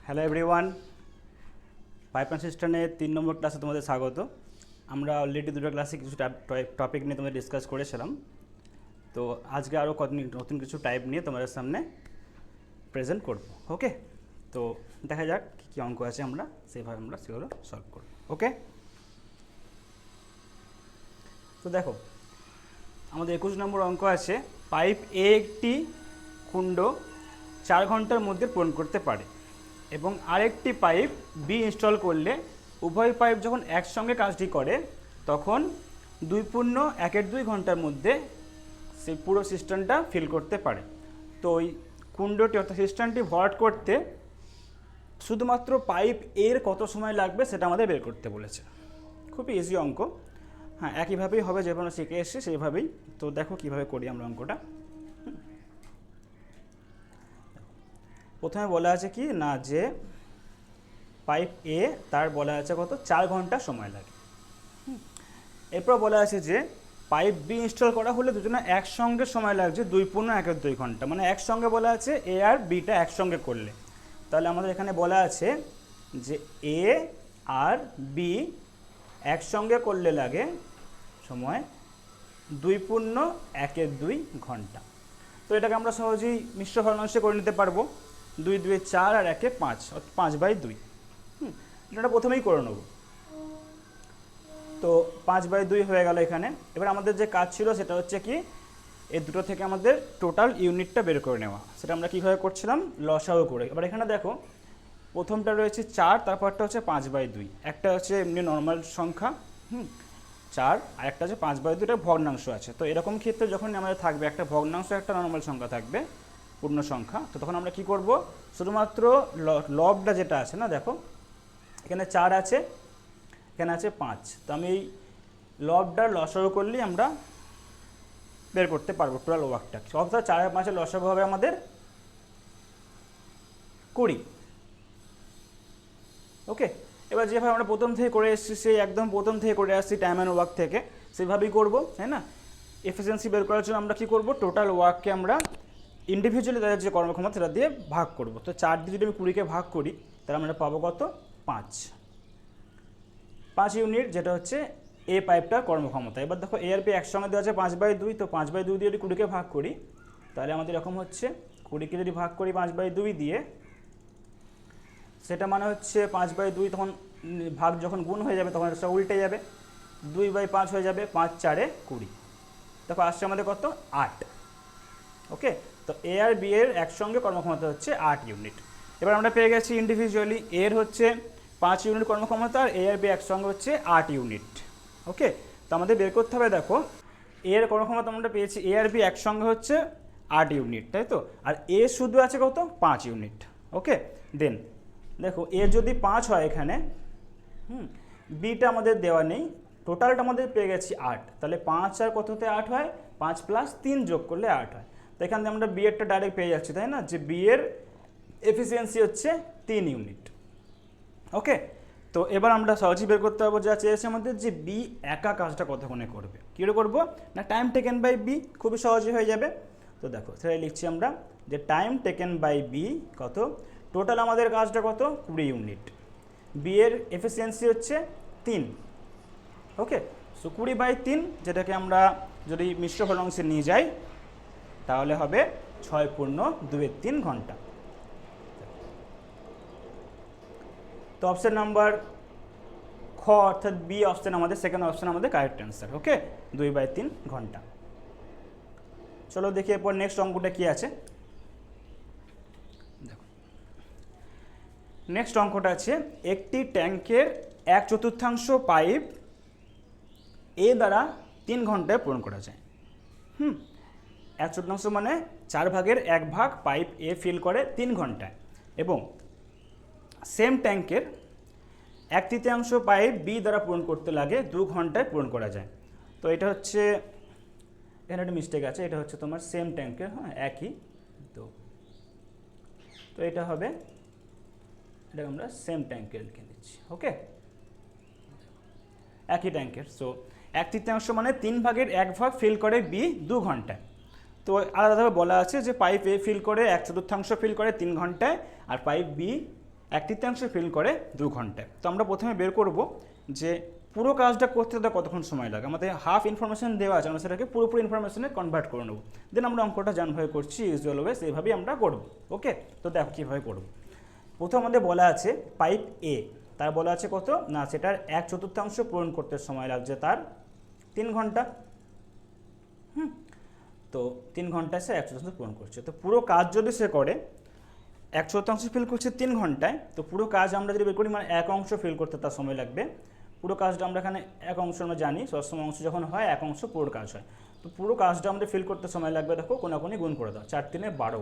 Hello everyone, pipeline সিস্টেমের 3 নম্বর ক্লাসে তোমাদের স্বাগত। আমরা অলরেডি দুটো ক্লাসে কিছু টপিক নিয়ে তোমাদের ডিসকাস করেছিলাম। তো আজকে আরও নতুন কিছু টাইপ নিয়ে তোমাদের সামনে প্রেজেন্ট করব। ওকে, তো দেখা যাক কী কী অঙ্ক আছে, আমরা সেভাবে আমরা সেগুলো সলভ করব। ওকে, তো দেখো আমাদের 21 নম্বর অঙ্ক আছে, পাইপ এ একটি কুণ্ড 4 ঘন্টার মধ্যে পূরণ করতে পারে এবং আরেকটি পাইপ বি ইনস্টল করলে উভয় পাইপ যখন একসঙ্গে কাজটি করে তখন 2.1 ঘন্টার মধ্যে সেই পুরো সিস্টেমটা ফিল করতে পারে। তো ওই কুণ্ডটি অর্থাৎ সিস্টেমটি ভরাট করতে শুধুমাত্র পাইপ এর কত সময় লাগবে সেটা আমাদের বের করতে বলেছে। খুবই ইজি অঙ্ক, হ্যাঁ একইভাবেই হবে যেভাবে আমরা শিখে এসেছি সেইভাবেই। তো দেখো কীভাবে করি আমরা অঙ্কটা। প্রথমে বলা আছে কি না, যে পাইপ এ তার বলা আছে কত 4 ঘন্টা সময় লাগে। এরপর বলা আছে যে পাইপ বি ইনস্টল করা হলে দুজনে একসঙ্গে সময় লাগছে 2.12 ঘন্টা, মানে একসঙ্গে বলা আছে এ আর বিটা একসঙ্গে করলে। তাহলে আমাদের এখানে বলা আছে যে এ আর বি একসঙ্গে করলে লাগে সময় 2.12 ঘন্টা। তো এটাকে আমরা সহজেই মিশ্র ভগ্নাংশে করে নিতে পারবো। 2 2 4 আর 1 5, 5/2। এটা প্রথমেই করে নেব। তো 5/2 হয়ে গেল এখানে। এবার আমাদের যে কাজ ছিল সেটা হচ্ছে কি, এই দুটো থেকে আমাদের টোটাল ইউনিটটা বের করে নেওয়া। সেটা আমরা কীভাবে করছিলাম, লসাগু করে। এবার এখানে দেখো প্রথমটা রয়েছে 4, তারপরটা হচ্ছে 5/2। একটা হচ্ছে এমনি নর্মাল সংখ্যা 4, আর একটা হচ্ছে 5/2, এটা ভগ্নাংশ আছে। তো এরকম ক্ষেত্রে যখন আমাদের থাকবে একটা ভগ্নাংশ একটা নর্মাল সংখ্যা থাকবে পূর্ণ সংখ্যা, তো তখন আমরা কি করব, শুধুমাত্র লবটা যেটা আছে না, দেখো এখানে 4 আছে, এখানে আছে 5। তো আমি এই লবটার লসাগু করলেই আমরা বের করতে পারবো টোটাল ওয়ার্কটা। অর্থাৎ 4 আর 5-এর লসাগু হবে আমাদের 20। ওকে, এবার যেভাবে আমরা প্রথম থেকে করে এসেছি, সেই একদম প্রথম থেকে করে আসছি টাইম অ্যান্ড ওয়ার্ক থেকে, সেভাবেই করবো, তাই না। এফিসিয়েন্সি বের করার জন্য আমরা কি করব, টোটাল ওয়ার্ককে আমরা ইন্ডিভিজুয়ালি তাদের যে কর্মক্ষমতা সেটা দিয়ে ভাগ করব। তো 4 দিয়ে যদি আমি 20-কে ভাগ করি তাহলে আমরা পাবো কত, 5 ইউনিট, যেটা হচ্ছে এ পাইপটার কর্মক্ষমতা। এবার দেখো এ আর বি একসঙ্গে দেওয়া আছে 5/2, তো 5/2 দিয়ে যদি 20-কে ভাগ করি তাহলে আমাদের এরকম হচ্ছে, 20-কে যদি ভাগ করি 5/2 দিয়ে, সেটা মানে হচ্ছে 5/2, তখন ভাগ যখন গুণ হয়ে যাবে তখন সেটা উল্টে যাবে, 2/5 হয়ে যাবে, 5 4 20। দেখো আসছে আমাদের কত, 8। ওকে, তো এ আর বি এর একসঙ্গে কর্মক্ষমতা হচ্ছে 8 ইউনিট। এবার আমরা পেয়ে গেছি ইন্ডিভিজুয়ালি এর হচ্ছে 5 ইউনিট কর্মক্ষমতা, আর এ আর বি একসঙ্গে হচ্ছে 8 ইউনিট। ওকে, তো আমাদের বের করতে হবে, দেখো এর কর্মক্ষমতা আমরা পেয়েছি এ আর বি একসঙ্গে হচ্ছে 8 ইউনিট, তাই তো, আর এ শুধু আছে কত, 5 ইউনিট। ওকে, দেন দেখো এ যদি 5 হয় এখানে, বিটা আমাদের দেওয়া নেই, টোটালটা আমাদের পেয়ে গেছি 8। তাহলে 5 আর কততে 8 হয়, 5 + 3 যোগ করলে 8 হয়। তো এখান থেকে আমরা বি এরটা ডাইরেক্ট পেয়ে যাচ্ছি, তাই না, যে বি এর এফিসিয়েন্সি হচ্ছে 3 ইউনিট। ওকে, তো এবার আমরা সহজেই বের করতে পারবো যা চেয়েছে আমাদের, যে বি একা কাজটা কতক্ষণে করবে। কী করে করবো না, টাইম টেকেন বাই বি, খুবই সহজে হয়ে যাবে। তো দেখো সেটাই লিখছি আমরা, যে টাইম টেকেন বাই বি কত, টোটাল আমাদের কাজটা কত, 20 ইউনিট, বি এর এফিসিয়েন্সি হচ্ছে 3। ওকে, সো 20/3, যেটাকে আমরা যদি মিশ্র ভগ্নাংশে নিয়ে যাই তাহলে হবে 6.23 ঘন্টা। তো অপশন নাম্বার খ অর্থাৎ বি অপশন আমাদের, সেকেন্ড অপশন আমাদের কারেক্ট অ্যান্সার। ওকে, 2/3 ঘন্টা। চলো দেখি এরপর নেক্সট অঙ্কটা কি আছে। দেখো নেক্সট অঙ্কটা আছে, একটি ট্যাঙ্কের 1/4 পাইপ এ দ্বারা 3 ঘন্টায় পূরণ করা যায়। 1/4 মানে 1/4 পাইপ এ ফিল করে 3 ঘন্টায়, এবং সেম ট্যাঙ্কের 1/3 পাইপ বি দ্বারা পূরণ করতে লাগে 2 ঘন্টায় পূরণ করা যায়। তো এটা হচ্ছে, এখানে একটা মিস্টেক আছে, এটা হচ্ছে তোমার সেম ট্যাঙ্কের, হ্যাঁ একই। তো এটা হবে, এটাকে আমরা সেম ট্যাঙ্কের লিখে নিচ্ছি। ওকে, একই ট্যাঙ্কের। সো 1/3 মানে 3/1 ফিল করে বি 2 ঘন্টায়। তো আলাদাভাবে বলা আছে যে পাইপ এ ফিল করে 1/4 ফিল করে 3 ঘন্টায়, আর পাইপ বি 1/3 ফিল করে 2 ঘন্টায়। তো আমরা প্রথমে বের করব যে পুরো কাজটা করতে তাদের কতক্ষণ সময় লাগে। আমাদের হাফ ইনফরমেশন দেওয়া আছে, আমরা সেটাকে পুরোপুরি ইনফরমেশনে কনভার্ট করে নেব। দেন আমরা অঙ্কটা যেভাবে করছি ইউজুয়াল ওয়েস এইভাবেই আমরা করব। ওকে, তো দেখো কীভাবে করব। প্রথম আমাদের বলা আছে পাইপ এ, তার বলা আছে কত না, সেটার 1/4 পূরণ করতে সময় লাগছে তার 3 ঘন্টা। তো 3 ঘন্টায় সে 1/4 পূরণ করছে। তো পুরো কাজ যদি সে করে 1/4 ফিল করছে 3 ঘন্টায়, তো পুরো কাজ আমরা যদি বের করি মানে 1 অংশ ফিল করতে তার সময় লাগবে। পুরো কাজটা আমরা এখানে 1 অংশ আমরা জানি, সবসময় অংশ যখন হয় 1 অংশ পুরো কাজ হয়। তো পুরো কাজটা আমাদের ফিল করতে সময় লাগবে, দেখো কোনাকুনি গুণ করে দাও, 4 3 12,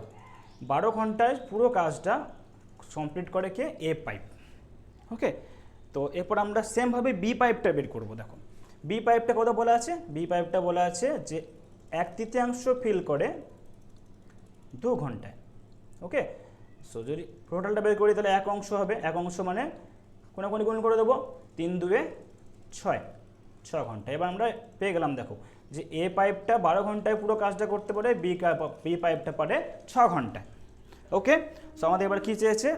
12 ঘন্টায় পুরো কাজটা কমপ্লিট করে কে, এ পাইপ। ওকে, তো এরপর আমরা সেমভাবে বি পাইপটা বের করবো। দেখো বি পাইপটা কত বলা আছে, বি পাইপটা বলা আছে যে 1/3 ফিল করে 2 ঘন্টায়। ওকে, সো যদি টোটালটা বের করি তাহলে 1 অংশ হবে, 1 অংশ মানে কোনাকুনি গুণ করে দেবো, 3 2 6, 6 ঘন্টা। এবার আমরা পেয়ে গেলাম দেখো যে এ পাইপটা 12 ঘন্টায় পুরো কাজটা করতে পারে, বি পাইপটা পারে 6 ঘন্টায়। ওকে, সো আমাদের এবার কী চেয়েছে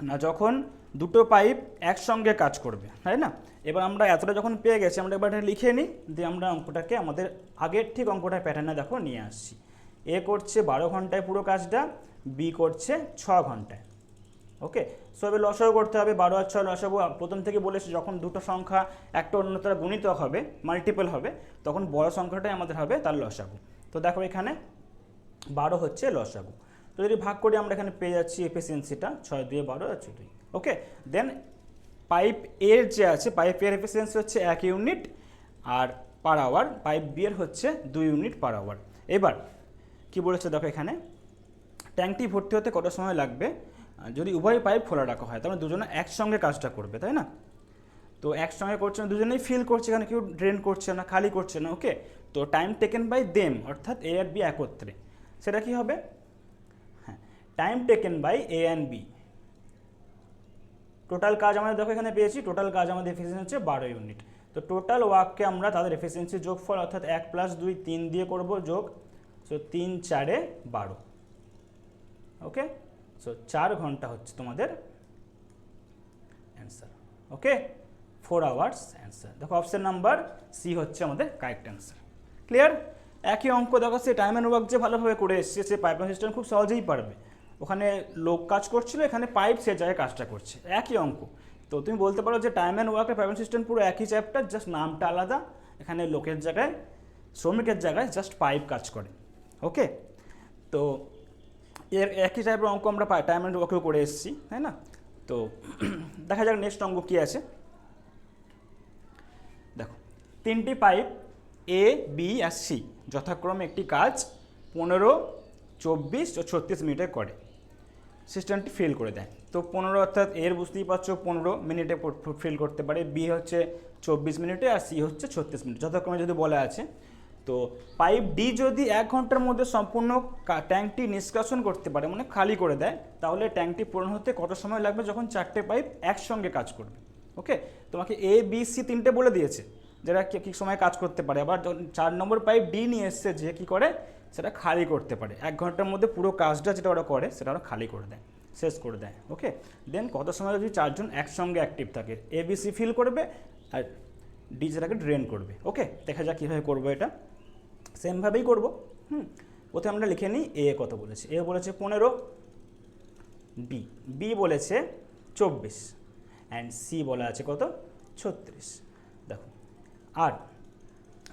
না, যখন দুটো পাইপ একসঙ্গে কাজ করবে, তাই না। এবার আমরা এতটা যখন পেয়ে গেছি, আমরা এবার লিখে নিই, দিয়ে আমরা অঙ্কটাকে আমাদের আগের ঠিক অঙ্কটার প্যাটার্নে দেখো নিয়ে আসছি। এ করছে 12 ঘন্টায় পুরো কাজটা, বি করছে 6 ঘন্টায়। ওকে, সো এবার লসাগু করতে হবে, 12 আর 6 লসাগু। প্রথম থেকে বলেছি যখন দুটো সংখ্যা একটা অন্যতার গুণিতক হবে, মাল্টিপল হবে, তখন বড় সংখ্যাটাই আমাদের হবে তার লসাগু। তো দেখো এখানে 12 হচ্ছে লসাগু। তো যদি ভাগ করি আমরা এখানে পেয়ে যাচ্ছি এফিসিয়েন্সিটা 6 2 12 আর 2। ওকে, দেন পাইপ এর যে আছে, পাইপ এর এফিসিয়েন্সি হচ্ছে 1 ইউনিট আর পার আওয়ার, পাইপ বি এর হচ্ছে 2 ইউনিট পার আওয়ার। এবার কি বলেছে দেখো এখানে, ট্যাঙ্কটি ভর্তি হতে কত সময় লাগবে যদি উভয় পাইপ খোলা রাখা হয়, তার মানে দুজনে একসঙ্গে কাজটা করবে, তাই না। তো একসঙ্গে করছে না, দুজনেই ফিল করছে, এখানে কেউ ড্রেন করছে না, খালি করছে না। ওকে, তো টাইম টেকেন বাই দেম, অর্থাৎ এ আর বি একত্রে, সেটা কি হবে, হ্যাঁ, time taken by A and B. Total কাজ আমাদের দেখো এখানে পেয়েছি, টোটাল কাজ আমাদের এফিসিয়েন্সি হচ্ছে 12 ইউনিট। তো টোটাল ওয়ার্ককে আমরা তাদের এফিসিয়েন্সি যোগফল অর্থাৎ 1 + 2 3 দিয়ে করব যোগ, সো 3 4 12। ওকে, সো 4 ঘন্টা হচ্ছে তোমাদের অ্যান্সার। ওকে, 4 আওয়ার্স অ্যান্সার। দেখো অপশন নাম্বার সি হচ্ছে আমাদের কারেক্ট অ্যান্সার। ক্লিয়ার। একই অঙ্ক দেখো সে টাইম অ্যান্ড ওয়ার্ক যে ভালোভাবে করে এসছে, সে পাইপ সিস্টেম খুব সহজেই পারবে। ওখানে লোক কাজ করছিল, এখানে পাইপ সে জায়গায় কাজটা করছে, একই অঙ্ক। তো তুমি বলতে পারো যে টাইম অ্যান্ড ওয়ার্কের পাইপ সিস্টেম পুরো একই চ্যাপ্টার, জাস্ট নামটা আলাদা। এখানে লোকের জায়গায়, শ্রমিকের জায়গায় জাস্ট পাইপ কাজ করে। ওকে, তো এর একই টাইপের অঙ্ক আমরা টাইম অ্যান্ড ওয়ার্কেও করে এসেছি, তাই না। তো দেখা যাক নেক্সট অঙ্ক কী আছে। দেখো 3টি pipe A B R C যথাক্রমে একটি কাজ 15 24 ও 36 মিনিটে করে, সিস্টেমটি ফেল করে দেয়। তো 15 অর্থাৎ এর বুঝতেই পারছো 15 মিনিটে ফেল করতে পারে, বি হচ্ছে 24 মিনিটে আর সি হচ্ছে 36 মিনিট যথাক্রমে যদি বলা আছে। তো পাইপ ডি যদি 1 ঘন্টার মধ্যে সম্পূর্ণ ট্যাঙ্কটি নিষ্কাশন করতে পারে, মানে খালি করে দেয়, তাহলে ট্যাঙ্কটি পূরণ হতে কত সময় লাগবে যখন 4টে পাইপ একসঙ্গে কাজ করবে। ওকে, তোমাকে এ বি সি 3টে বলে দিয়েছে যেটা কী সময় কাজ করতে পারে। আবার 4 নম্বর পাইপ ডি নিয়ে এসছে যে কী করে, সেটা খালি করতে পারে। 1 ঘন্টার মধ্যে পুরো কাজটা যেটা ওরা করে সেটা ওরা খালি করে দেয়, শেষ করে দেয়। ওকে, দেন কত সময় যদি 4 জন একসঙ্গে অ্যাক্টিভ থাকে, এ বি সি ফিল করবে আর ডি যেটাকে ড্রেন করবে। ওকে, দেখা যাক কীভাবে করবো এটা। সেমভাবেই করবো। প্রথমে আমরা লিখে নিই এ কত বলেছে। এ বলেছে 15, বি বলেছে 24 অ্যান্ড সি বলা আছে কত 36। দেখো আর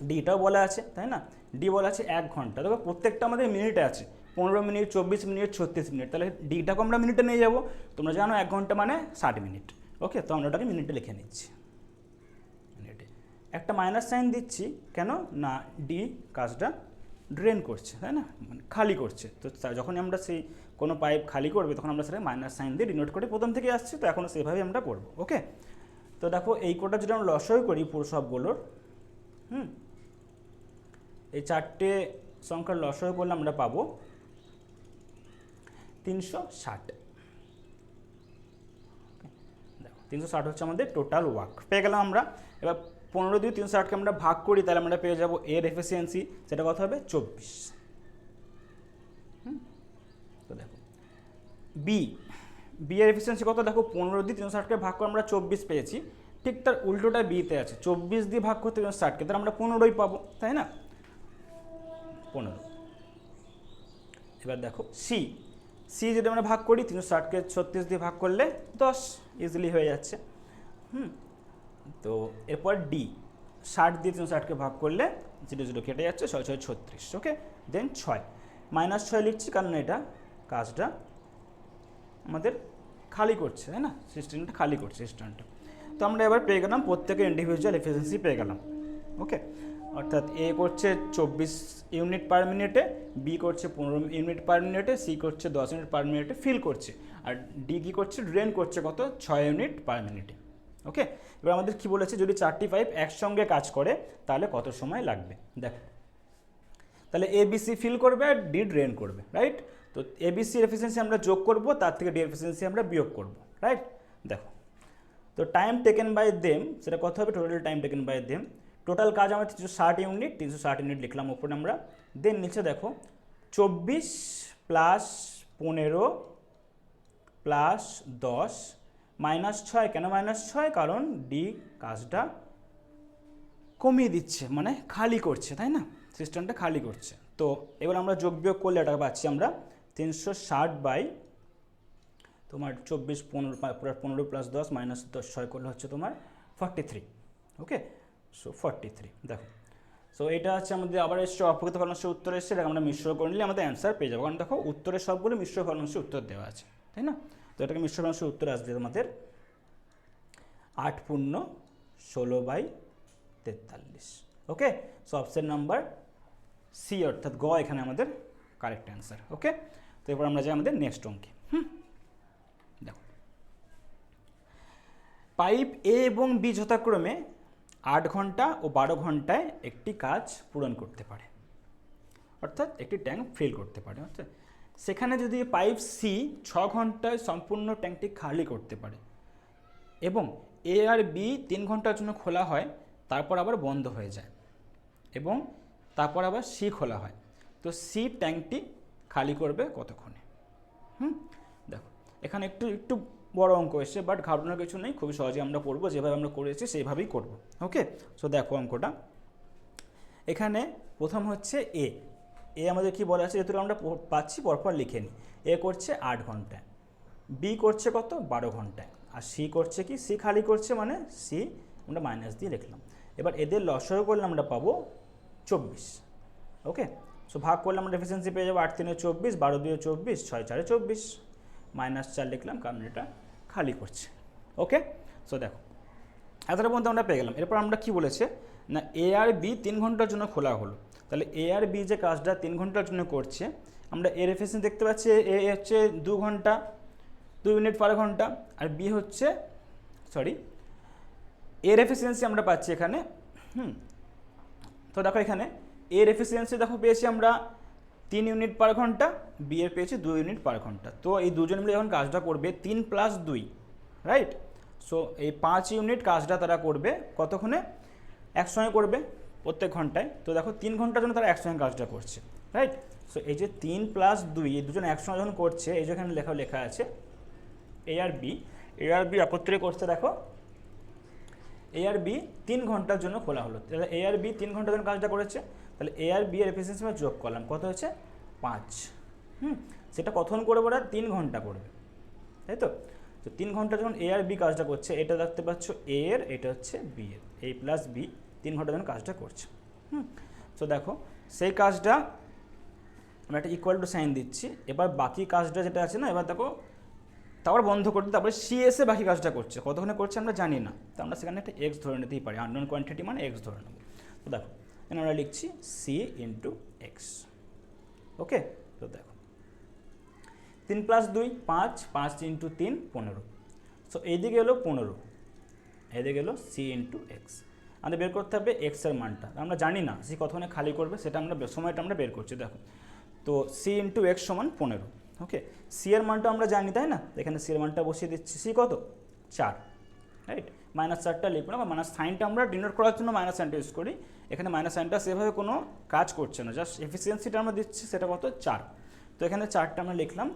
ডিটাও বলা আছে, তাই না। ডি বলা আছে 1 ঘন্টা। দেখো প্রত্যেকটা আমাদের মিনিটে আছে, 15 মিনিট 24 মিনিট 36 মিনিট, তাহলে ডিটাকে আমরা মিনিটে নিয়ে যাবো। তোমরা জানো 1 ঘন্টা মানে 60 মিনিট। ওকে, তো আমরা ওটাকে মিনিটে লিখে নিচ্ছি। মিনিটে একটা মাইনাস সাইন দিচ্ছি, কেন না ডি কাজটা ড্রেন করছে, তাই না, মানে খালি করছে। তো যখনই আমরা সেই কোনো পাইপ খালি করবে তখন আমরা সেটা মাইনাস সাইন দিয়ে ডিনোট করে প্রথম থেকে আসছি, তো এখনও সেভাবেই আমরা করবো। ওকে, তো দেখো এই কোডটা যদি আমরা লসাগু করি পুরো সবগুলোর, এই 4টে সংখ্যার লসাগু করলে আমরা পাবো 360। দেখো 360 হচ্ছে আমাদের টোটাল ওয়ার্ক পেয়ে গেলাম আমরা। এবার 15 দিয়ে 360কে আমরা ভাগ করি, তাহলে আমরা পেয়ে যাবো এর এফিসিয়েন্সি, সেটা কত হবে 24। তো দেখো বি এর এফিসিয়েন্সি কত দেখো 15 দিয়ে 360কে ভাগ করে আমরা 24 পেয়েছি, ঠিক তার উল্টোটা বিতে আছে, 24 দিয়ে ভাগ করতে 360কে তাহলে আমরা 15ই পাবো, তাই না? 15। এবার দেখো সি, সি যদি আমরা ভাগ করি 360কে 36 দিয়ে ভাগ করলে 10, ইজিলি হয়ে যাচ্ছে। তো এরপর ডি, 60 দিয়ে 360কে ভাগ করলে 0 0 কেটে যাচ্ছে, 6 6 36। ওকে, দেন 6 -6 লিখছি কারণ এটা কাজটা আমাদের খালি করছে, তাই না? সিস্টেমটা খালি করছে সিস্টেমটা। তো আমরা এবার পেয়ে গেলাম প্রত্যেকের ইন্ডিভিজুয়াল এফিসিয়েন্সি পেয়ে গেলাম। ওকে, অর্থাৎ এ করছে 24 ইউনিট পার মিনিটে, বি করছে 15 ইউনিট পার মিনিটে, সি করছে 10 ইউনিট পার মিনিটে ফিল করছে, আর ডি কী করছে, ড্রেন করছে কত, 6 ইউনিট পার মিনিটে। ওকে, এবার আমাদের কি বলেছে, যদি 4টি পাইপ একসঙ্গে কাজ করে তাহলে কত সময় লাগবে। দেখো তাহলে এবিসি ফিল করবে আর ডি ড্রেন করবে, রাইট? তো এবিসির এফিসিয়েন্সি আমরা যোগ করব, তার থেকে ডি এফিসিয়েন্সি আমরা বিয়োগ করব, রাইট? দেখো তো টাইম টেকেন বাই দেম সেটা কত হবে, total time taken by them, total কাজ আমার 360 ইউনিট, 360 ইউনিট লিখলাম উপরে আমরা। দেন নিচে দেখো 24 প্লাস 15 প্লাস 10 -6, কেন -6? কারণ ডি কাজটা কমিয়ে দিচ্ছে, মানে খালি করছে, তাই না? সিস্টেমটা খালি করছে। তো এবার আমরা যোগ বিয়োগ করলে এটা পাচ্ছি আমরা 360 বাই তোমার 24 15 প্লাস 10 -6 করলে হচ্ছে তোমার 43। Okay, so 43। দেখো সো এটা হচ্ছে আমাদের আবার এসছে অপ্রকৃত ভগ্নাংশের উত্তর এসছে, এটা আমরা মিশ্র করে নিলে আমাদের অ্যান্সার পেয়ে যাবো, কারণ দেখো উত্তরের সবগুলো মিশ্র ভগ্নাংশের উত্তর দেওয়া আছে, তাই না? তো এটাকে মিশ্র ভগ্নাংশের উত্তর আসবে আমাদের 8 পূর্ণ 16 by 43। Okay, so option number C অর্থাৎ গ এখানে আমাদের কারেক্ট অ্যান্সার। ওকে, তো এবার আমরা যাই আমাদের নেক্সট অঙ্কে। দেখো পাইপ এ এবং বি যথাক্রমে 8 ঘন্টা ও 12 ঘন্টায় একটি কাজ পূরণ করতে পারে, অর্থাৎ একটি ট্যাঙ্ক ফিল করতে পারে। অর্থাৎ সেখানে যদি পাইপ সি 6 ঘন্টায় সম্পূর্ণ ট্যাঙ্কটি খালি করতে পারে এবং এ আর বি 3 ঘন্টার জন্য খোলা হয়, তারপর আবার বন্ধ হয়ে যায়, এবং তারপর আবার সি খোলা হয়, তো সি ট্যাঙ্কটি খালি করবে কতক্ষণে? দেখো এখানে একটু বড় অঙ্ক এসছে, বাট ঘাবড়ানোর কিছু নেই, খুবই সহজে আমরা পড়বো, যেভাবে আমরা করেছি সেইভাবেই করব। ওকে, সো দেখো অঙ্কটা এখানে প্রথম হচ্ছে এ, আমাদের কি বলা আছে, যেহেতু আমরা পাচ্ছি পরপর লিখে নিই। এ করছে 8 ঘন্টায়, বি করছে কত, 12 ঘন্টায়, আর সি করছে কি, সি খালি করছে, মানে সি আমরা মাইনাস দিয়ে লিখলাম। এবার এদের লসাগু করলে আমরা পাবো 24। ওকে, সো ভাগ করলে আমরা এফিসিয়েন্সি পেয়ে যাবো 8 3 24, 12 2 24, 6 4 24, -4 লিখলাম কারণ এটা খালি করছে। ওকে, সো দেখো এতটা পর্যন্ত আমরা পেয়ে গেলাম। এরপর আমরা কি বলেছে না, এ আর বি 3 ঘন্টার জন্য খোলা হলো, তাহলে এ আর বি যে কাজটা 3 ঘন্টার জন্য করছে, আমরা এর এফিসিয়েন্সি দেখতে পাচ্ছি, এ হচ্ছে 2 ঘন্টা 2 ইউনিট পার ঘন্টা, আর বি হচ্ছে এর এফিসিয়েন্সি আমরা পাচ্ছি এখানে। তো দেখো এখানে এর এফিসিয়েন্সি দেখো পেয়েছি আমরা 3 ইউনিট পার ঘন্টা, বি এর পেয়েছি 2 ইউনিট পার ঘন্টা। তো এই দুজন মিলে যখন কাজটা করবে 3 প্লাস 2, রাইট? সো এই 5 ইউনিট কাজটা তারা করবে কতক্ষণে, একসঙ্গে করবে প্রত্যেক ঘন্টায়। তো দেখো 3 ঘন্টার জন্য তারা একসঙ্গে কাজটা করছে, রাইট? সো এই যে 3 প্লাস 2 এই দুজন একসঙ্গে যখন করছে, এই যেখানে লেখা আছে এ আর বি একত্রে করছে, দেখো এ আর বি 3 ঘন্টার জন্য খোলা হলো, তাহলে এ আর বি 3 ঘন্টার জন্য কাজটা করেছে, তাহলে এ আর বি এর এফিসিয়েন্সি আমরা যোগ করলাম, কত হচ্ছে 5। সেটা কতক্ষণ করবে, ওরা 3 ঘন্টা করবে, তাই তো? তো 3 ঘন্টা যখন এ আর বি কাজটা করছে, এটা দেখতে পাচ্ছ এ এর, এটা হচ্ছে বি এর, এ প্লাস বি 3 ঘন্টার জন্য কাজটা করছে। তো দেখো সেই কাজটা আমরা একটা ইকুয়াল টু সাইন দিচ্ছি। এবার বাকি কাজটা যেটা আছে না, এবার দেখো তারপর বন্ধ করতে, তারপরে সি এসে বাকি কাজটা করছে, কতক্ষণে করছে আমরা জানি না, তো আমরা সেখানে একটা এক্স ধরে নিতেই পারি, আননোন কোয়ান্টিটি মানে এক্স ধরে নেব। তো দেখো এখানে আমরা লিখছি সি ইন্টু এক্স। ওকে, তো দেখো 3 প্লাস 2 5, 5 ইন্টু 3 15। সো এইদিকে এলো 15, এদিকে এলো সি ইন্টু এক্স। আমাদের বের করতে হবে এক্সের মানটা, আমরা জানি না সি কতক্ষণে খালি করবে, সেটা আমরা সময়টা আমরা বের করছি। দেখো তো সি ইন্টু এক্স সমান 15। ওকে, সি এর মানটা আমরা জানি, তাই না? এখানে সি এর মানটা বসিয়ে দিচ্ছি, সি কত 4, রাইট? -4টা লিখবো না, বা মাইনাস সাইনটা আমরা ডিনোট করার জন্য মাইনাস সাইনটা ইউজ করি। এখানে মাইনাস সাইনটা সেভাবে কোনো কাজ করছে না, জাস্ট এফিসিয়েন্সিটা আমরা দিচ্ছি, সেটা কত 4। তো এখানে 4টা আমরা লিখলাম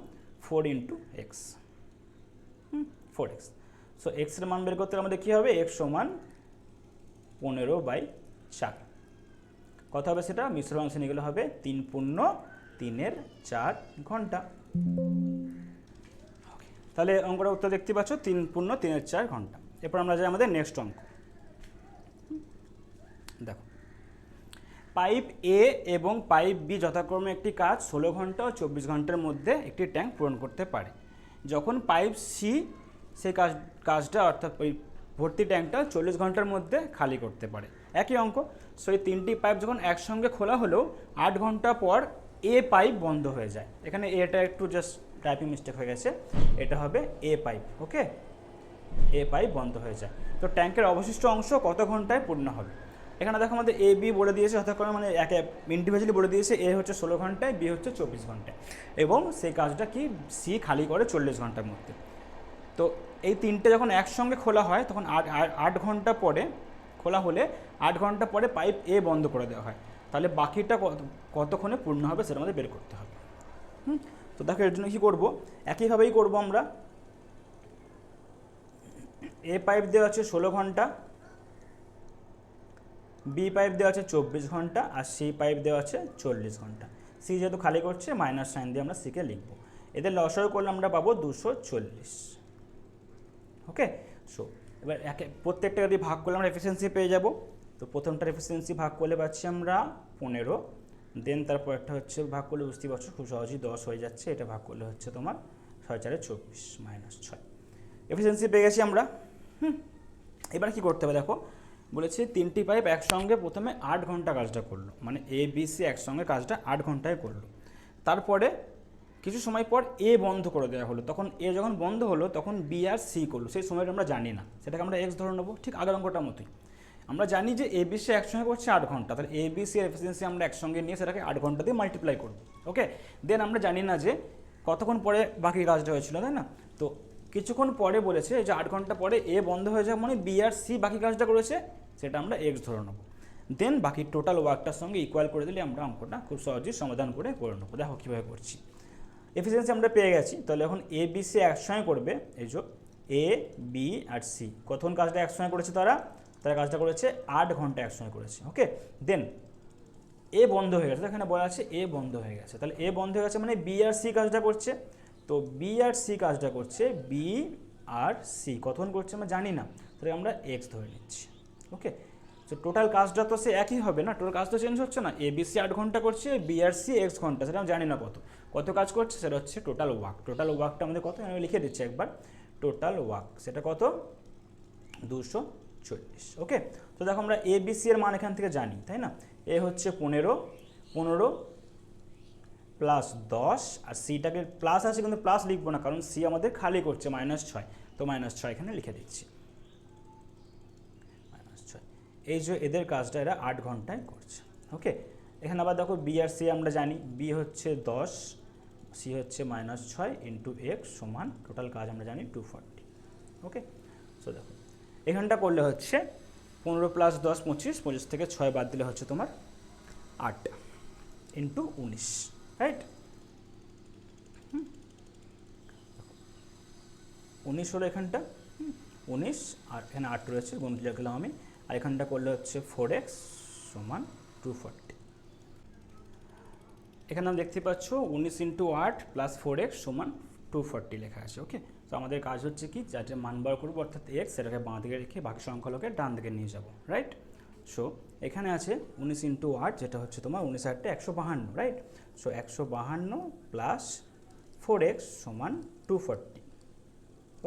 4 ইন্টু এক্স। 4x। সো এক্সের মান বের করতে আমাদের কী হবে, x সমান 15/4। কত হবে সেটা, মিশ্র অংশ নিয়ে গেলে হবে 3 পূর্ণ 3/4 ঘন্টা। তাহলে অঙ্কটা উত্তর দেখতে পাচ্ছ 3 পূর্ণ 3/4 ঘন্টা। এরপর আমরা যাই আমাদের নেক্সট অঙ্ক। দেখো, পাইপ এ এবং পাইপ বি যথাক্রমে একটি কাজ 16 ঘন্টা ও 24 ঘন্টার মধ্যে একটি ট্যাঙ্ক পূরণ করতে পারে। যখন পাইপ সি সেই কাজটা অর্থাৎ ওই ভর্তি ট্যাঙ্কটা 40 ঘন্টার মধ্যে খালি করতে পারে। একই অঙ্ক। সো এই তিনটি পাইপ যখন একসঙ্গে খোলা হলেও 8 ঘন্টা পর এ পাইপ বন্ধ হয়ে যায়। এখানে এটা একটু জাস্ট টাইপিং মিস্টেক হয়ে গেছে, এটা হবে এ পাইপ। ওকে, এ পাইপ বন্ধ হয়ে যায়। তো ট্যাঙ্কের অবশিষ্ট অংশ কত ঘন্টায় পূর্ণ হবে? এখানে দেখো আমাদের এ বি বলে দিয়েছে, যথাক্রমে মানে এক ইন্ডিভিজুয়ালি বলে দিয়েছে। এ হচ্ছে 16 ঘন্টায়, বি হচ্ছে 24 ঘন্টায়, এবং সেই কাজটা কি সি খালি করে 40 ঘন্টার মধ্যে। তো এই তিনটে যখন একসঙ্গে খোলা হয় তখন 8 ঘন্টা পরে খোলা হলে 8 ঘন্টা পরে পাইপ এ বন্ধ করে দেওয়া হয়। তাহলে বাকিটা কতক্ষণে পূর্ণ হবে সেটা আমাদের বের করতে হবে। তো দেখো এর জন্য কী করবো, একইভাবেই করবো আমরা। এ পাইপ দেওয়া আছে 16 ঘন্টা, বি পাইপ দেওয়া আছে 24 ঘন্টা, আর সি পাইপ দেওয়া আছে 40 ঘন্টা। সি যেহেতু খালি করছে মাইনাস সাইন দিয়ে আমরা সিকে লিখবো। এদের লসাগু করলে আমরা পাবো 240। ওকে, সো এবার প্রত্যেকটা যদি ভাগ করলে আমরা এফিসিয়েন্সি পেয়ে যাব। তো প্রথমটার এফিসিয়েন্সি ভাগ করলে পাচ্ছি আমরা 15, দেন তারপর একটা হচ্ছে ভাগ করলে বুঝতে পারছো খুব সহজেই 10 হয়ে যাচ্ছে। এটা ভাগ করলে হচ্ছে তোমার 6 4 24 মাইনাস 6। এফিসিয়েন্সি পেয়ে গেছি আমরা। এবার কি করতে হবে দেখো, বলেছি তিনটি পাইপ একসঙ্গে প্রথমে 8 ঘন্টা কাজটা করলো, মানে এ বি সি একসঙ্গে কাজটা 8 ঘন্টায় করলো। তারপরে কিছু সময় পর এ বন্ধ করে দেওয়া হলো, তখন এ যখন বন্ধ হলো তখন বি আর সি করলো। সেই সময়টা আমরা জানি না, সেটাকে আমরা এক্স ধরে নেবো। ঠিক আগের অঙ্কটার মতোই আমরা জানি যে এ বি সি একসঙ্গে করছে 8 ঘন্টা, তাহলে এ বি সি এর এফিসিয়েন্সি আমরা একসঙ্গে নিয়ে সেটাকে 8 ঘন্টা দিয়ে মাল্টিপ্লাই করবো। ওকে, দেন আমরা জানি না যে কতক্ষণ পরে বাকি কাজটা হয়েছিল, তাই না? তো কিছুক্ষণ পরে বলেছে যে 8 ঘন্টা পরে এ বন্ধ হয়ে যাওয়া মানে বি আর সি বাকি কাজটা করেছে, সেটা আমরা এক্স ধরে নেবো। দেন বাকি টোটাল ওয়ার্কটার সঙ্গে ইকুয়াল করে দিলে আমরা অঙ্কটা খুব সহজেই সমাধান করে নেবো। দেখো কীভাবে করছি। এফিসিয়েন্সি আমরা পেয়ে গেছি, তাহলে এখন এ বি সি একসঙ্গে করবে। এই যে এ বি আর সি কতক্ষণ কাজটা একসঙ্গে করেছে, তারা কাজটা করেছে 8 ঘন্টা একসঙ্গে করেছে। ওকে, দেন এ বন্ধ হয়ে গেছে, এখানে বলা আছে এ বন্ধ হয়ে গেছে। তাহলে এ বন্ধ হয়ে গেছে মানে বি আর সি কাজটা করছে। তো বি আর সি কাজটা করছে, বি আর সি কতক্ষণ করছে আমরা জানি না, তাহলে আমরা এক্স ধরে নিচ্ছি। ওকে, তো টোটাল কাজটা তো সে একই হবে না, টোটাল কাজ তো চেঞ্জ হচ্ছে না। এ বি সি 8 ঘন্টা করছে, বি আর সি এক্স ঘন্টা, সেটা আমি জানি না কত কাজ করছে, সেটা হচ্ছে টোটাল ওয়ার্ক। টোটাল ওয়ার্কটা আমাদের কত আমি লিখে দিচ্ছি একবার। টোটাল ওয়ার্ক সেটা কত, 240। ওকে, তো দেখো আমরা এ বি সি এর মান এখান থেকে জানি, তাই না? এ হচ্ছে 15 প্লাস 10, আর সিটাকে প্লাস আছে কিন্তু প্লাস লিখবো না, কারণ সি আমাদের খালি করছে -6, তো -6 এখানে লিখে দিচ্ছি। -6 এই যে এদের কাজটা এরা 8 ঘন্টায় করছে। ওকে, এখানে আবার দেখো বি আর সি আমরা জানি, বি হচ্ছে 10, সি হচ্ছে -6 ইন্টু এক্স সমান টোটাল কাজ আমরা জানি 240। ওকে, সো দেখো এখানটা করলে হচ্ছে 15 প্লাস 10 25, 25 থেকে 6 বাদ দিলে হচ্ছে তোমার 8 ইন্টু 19, রাইট? 19 হলো এখানটা, 19 আর এখানে 8 রয়েছে, গুণ লিখলাম আমি। আর এখানটা করলে হচ্ছে 4x সমান 240। এখানে আমরা দেখতে পাচ্ছ 19 ইন্টু 8 প্লাস 4x সমান 240 লেখা আছে। ওকে, তো আমাদের কাজ হচ্ছে কি, যাতে মান বার করবো অর্থাৎ এক্স, সেটাকে বাঁ দিকে রেখে বাকি সংখ্যাগুলোকে ডান দিকে নিয়ে যাব, রাইট? সো এখানে আছে 19 ইন্টু 8, যেটা হচ্ছে তোমার 19 8 152, রাইট? সো 152 প্লাস 4x সমান 240।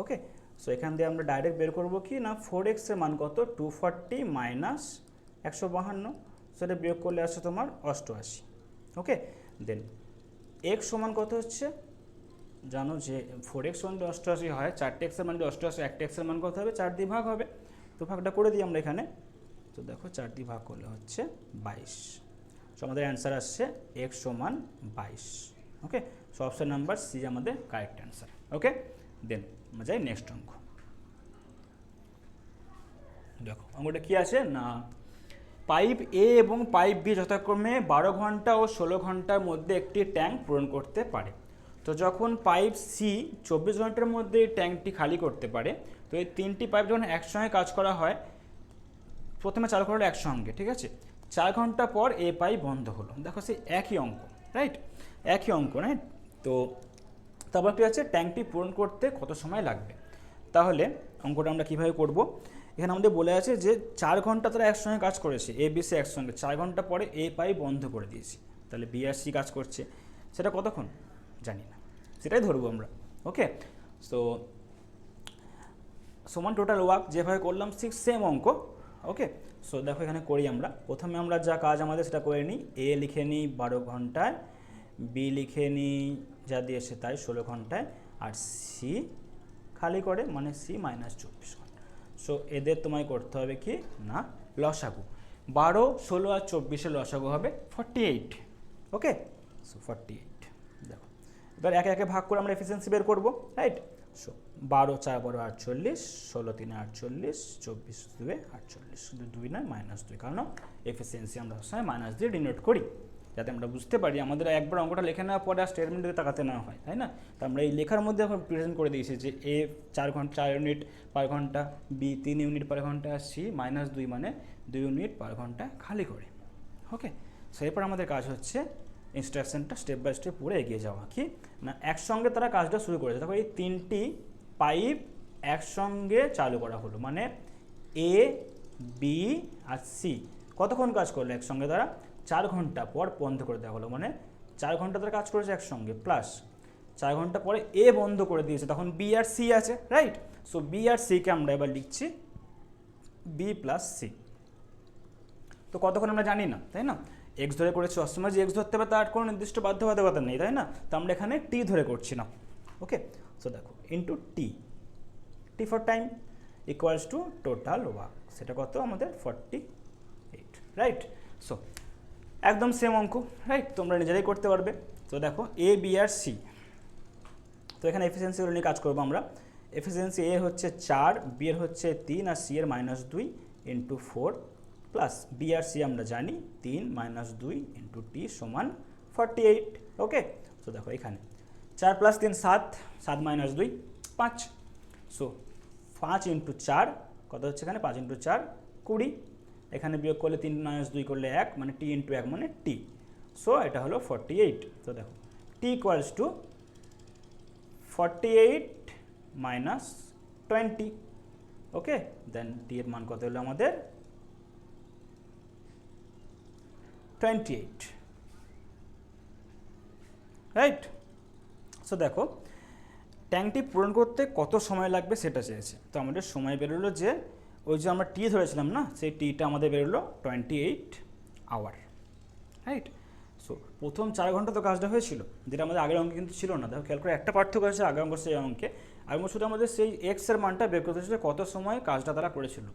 ওকে, সো এখান দিয়ে আমরা ডাইরেক্ট বের করবো কি না, 4x এর মান কত, 240 মাইনাস 152, সেটা বিয়োগ করলে আসছে তোমার 88। ওকে, দেন এক্স সমান কত হচ্ছে জানো, যে 4x সমান 88 হয়, 4টি এক্সের মান 88, একটা এক্সের মান কত হবে, 4 দিয়ে ভাগ হবে। তো ভাগটা করে দিই আমরা এখানে। তো দেখো 4 দিয়ে ভাগ করলে হচ্ছে 22। সো আমাদের অ্যান্সার আসছে এক্স সমান 22। ওকে, সো অপশন নাম্বার সি আমাদের কারেক্ট অ্যান্সার। ওকে, দেন আমরা যাই নেক্সট অঙ্ক। দেখো অঙ্কটা কী আছে না, পাইপ এ এবং পাইপ বি যথাক্রমে 12 ঘন্টা ও 16 ঘন্টার মধ্যে একটি ট্যাঙ্ক পূরণ করতে পারে। তো যখন পাইপ সি 24 ঘন্টার মধ্যে এই ট্যাঙ্কটি খালি করতে পারে, তো এই 3টি পাইপ যখন একসঙ্গে কাজ করা হয়, প্রথমে চালু করা হলো একসঙ্গে, ঠিক আছে, 4 ঘন্টা পর এ পাইপ বন্ধ হলো। দেখো সেই একই অঙ্ক, রাইট, একই অঙ্ক, রাইট। তো তারপর কী আছে, ট্যাঙ্কটি পূরণ করতে কত সময় লাগবে। তাহলে অঙ্কটা আমরা কীভাবে করব, এখানে আমাদের বলে আছে যে 4 ঘন্টা তারা একসঙ্গে কাজ করেছে, এ বি সি একসঙ্গে, 4 ঘন্টা পরে এ পাইপ বন্ধ করে দিয়েছি, তাহলে বি আর সি কাজ করছে, সেটা কতক্ষণ জানি না, সেটাই ধরবো আমরা। ওকে, সো সমান টোটাল ওয়ার্ক যেভাবে করলাম ঠিক সেম অঙ্ক। ওকে, সো দেখো এখানে করি আমরা, প্রথমে আমরা যা কাজ আমাদের সেটা করে নিই। এ লিখে নিই 12 ঘন্টায়, বি লিখে নিই যা দিয়েছে তাই 16 ঘন্টায়, আর সি খালি করে মানে সি -24 ঘন্টা। সো এদের তোমায় করতে হবে কি না লসাগু, 12, 16 আর 24-এর লসাগু হবে 48। ওকে, সো 48। দেখো এবার একে একে ভাগ করে আমরা এফিসিয়েন্সি বের করবো, রাইট। সো 12 4 12 48, 16 3 48, 24 2 48, 2 নয় -2, কারণ এফিসিয়েন্সি আমরা সবসময় মাইনাস দিয়ে ডিনোট করি, যাতে আমরা বুঝতে পারি আমাদের একবার অঙ্কটা লিখে নেওয়ার পরে আর স্টেটমেন্ট দিকে তাকাতে না হয়, তাই না। তো আমরা এই লেখার মধ্যে এখন প্রেজেন্ট করে দিয়েছি যে এ 4 ইউনিট পার ঘন্টা, বি 3 ইউনিট পার ঘন্টা, আর সি -2 মানে 2 ইউনিট পার ঘন্টা খালি করে। ওকে, সো এরপর আমাদের কাজ হচ্ছে ইনস্ট্রাকশনটা স্টেপ বাই স্টেপ পুরো এগিয়ে যাওয়া, কি না একসঙ্গে তারা কাজটা শুরু করেছে। দেখো এই 3টি পাইপ একসঙ্গে চালু করা হলো, মানে এ বি আর সি কতক্ষণ কাজ করলো একসঙ্গে, তারা 4 ঘন্টা পর বন্ধ করে দেওয়া হলো, মানে 4 ঘন্টা তারা কাজ করেছে একসঙ্গে, প্লাস 4 ঘন্টা পরে এ বন্ধ করে দিয়েছে, তখন বি আর সি আছে, রাইট। সো বি আর সিকে আমরা এবার লিখছি বি প্লাস সি। তো কতক্ষণ আমরা জানি না, তাই না, এক্স ধরে করেছি, সবসময় যে এক্স ধরতে হবে তার কোনো নির্দিষ্ট বাধ্যবাধকতা নেই, তাই না। তো আমরা এখানে টি ধরে করছি না। ওকে, সো দেখো into T, T for time equals to total work, সেটা কত আমাদের 48, রাইট। সো একদম সেম অঙ্ক, রাইট, তোমরা নিজেরাই করতে পারবে। তো দেখো এ বি আর সি, তো এখানে এফিসিয়েন্সিগুলো নিয়ে কাজ করবো আমরা। এফিসিয়েন্সি এ হচ্ছে 4, বি এর হচ্ছে 3, আর সি এর -2 ইন্টু 4, প্লাস বি আর সি আমরা জানি 3 - 2 ইন্টু টি সমান 48। ওকে, সো দেখো এখানে 4 + 3 7, 7 - 2 5, সো 5 ইন্টু 4 কত হচ্ছে এখানে, 5 ইন্টু 4 20, এখানে বিয়োগ করলে 3 - 2 করলে 1, মানে টি ইন্টু 1 মানে টি, সো এটা হলো 48। তো দেখো টি ইকুয়ালস টু 48 - 20। ওকে, দেন টি এর মান কত হলো আমাদের 28, রাইট। সো দেখো ট্যাঙ্কটি পূরণ করতে কত সময় লাগবে সেটা চেয়েছে, তো আমাদের সময় বেরোলো যে ওই যে আমরা টি ধরেছিলাম না, সেই টিটা আমাদের বেরোলো 28 আওয়ার, রাইট। সো প্রথম 4 ঘন্টা তো কাজটা হয়েছিল, যেটা আমাদের আগের অঙ্কে কিন্তু ছিল না। দেখো খেয়াল করে একটা পার্থক্য আছে আগের অঙ্ক সেই অঙ্কে, আর শুধু আমাদের সেই এক্সের মানটা বের করতে হয়েছিল কত সময় কাজটা তারা করেছিল,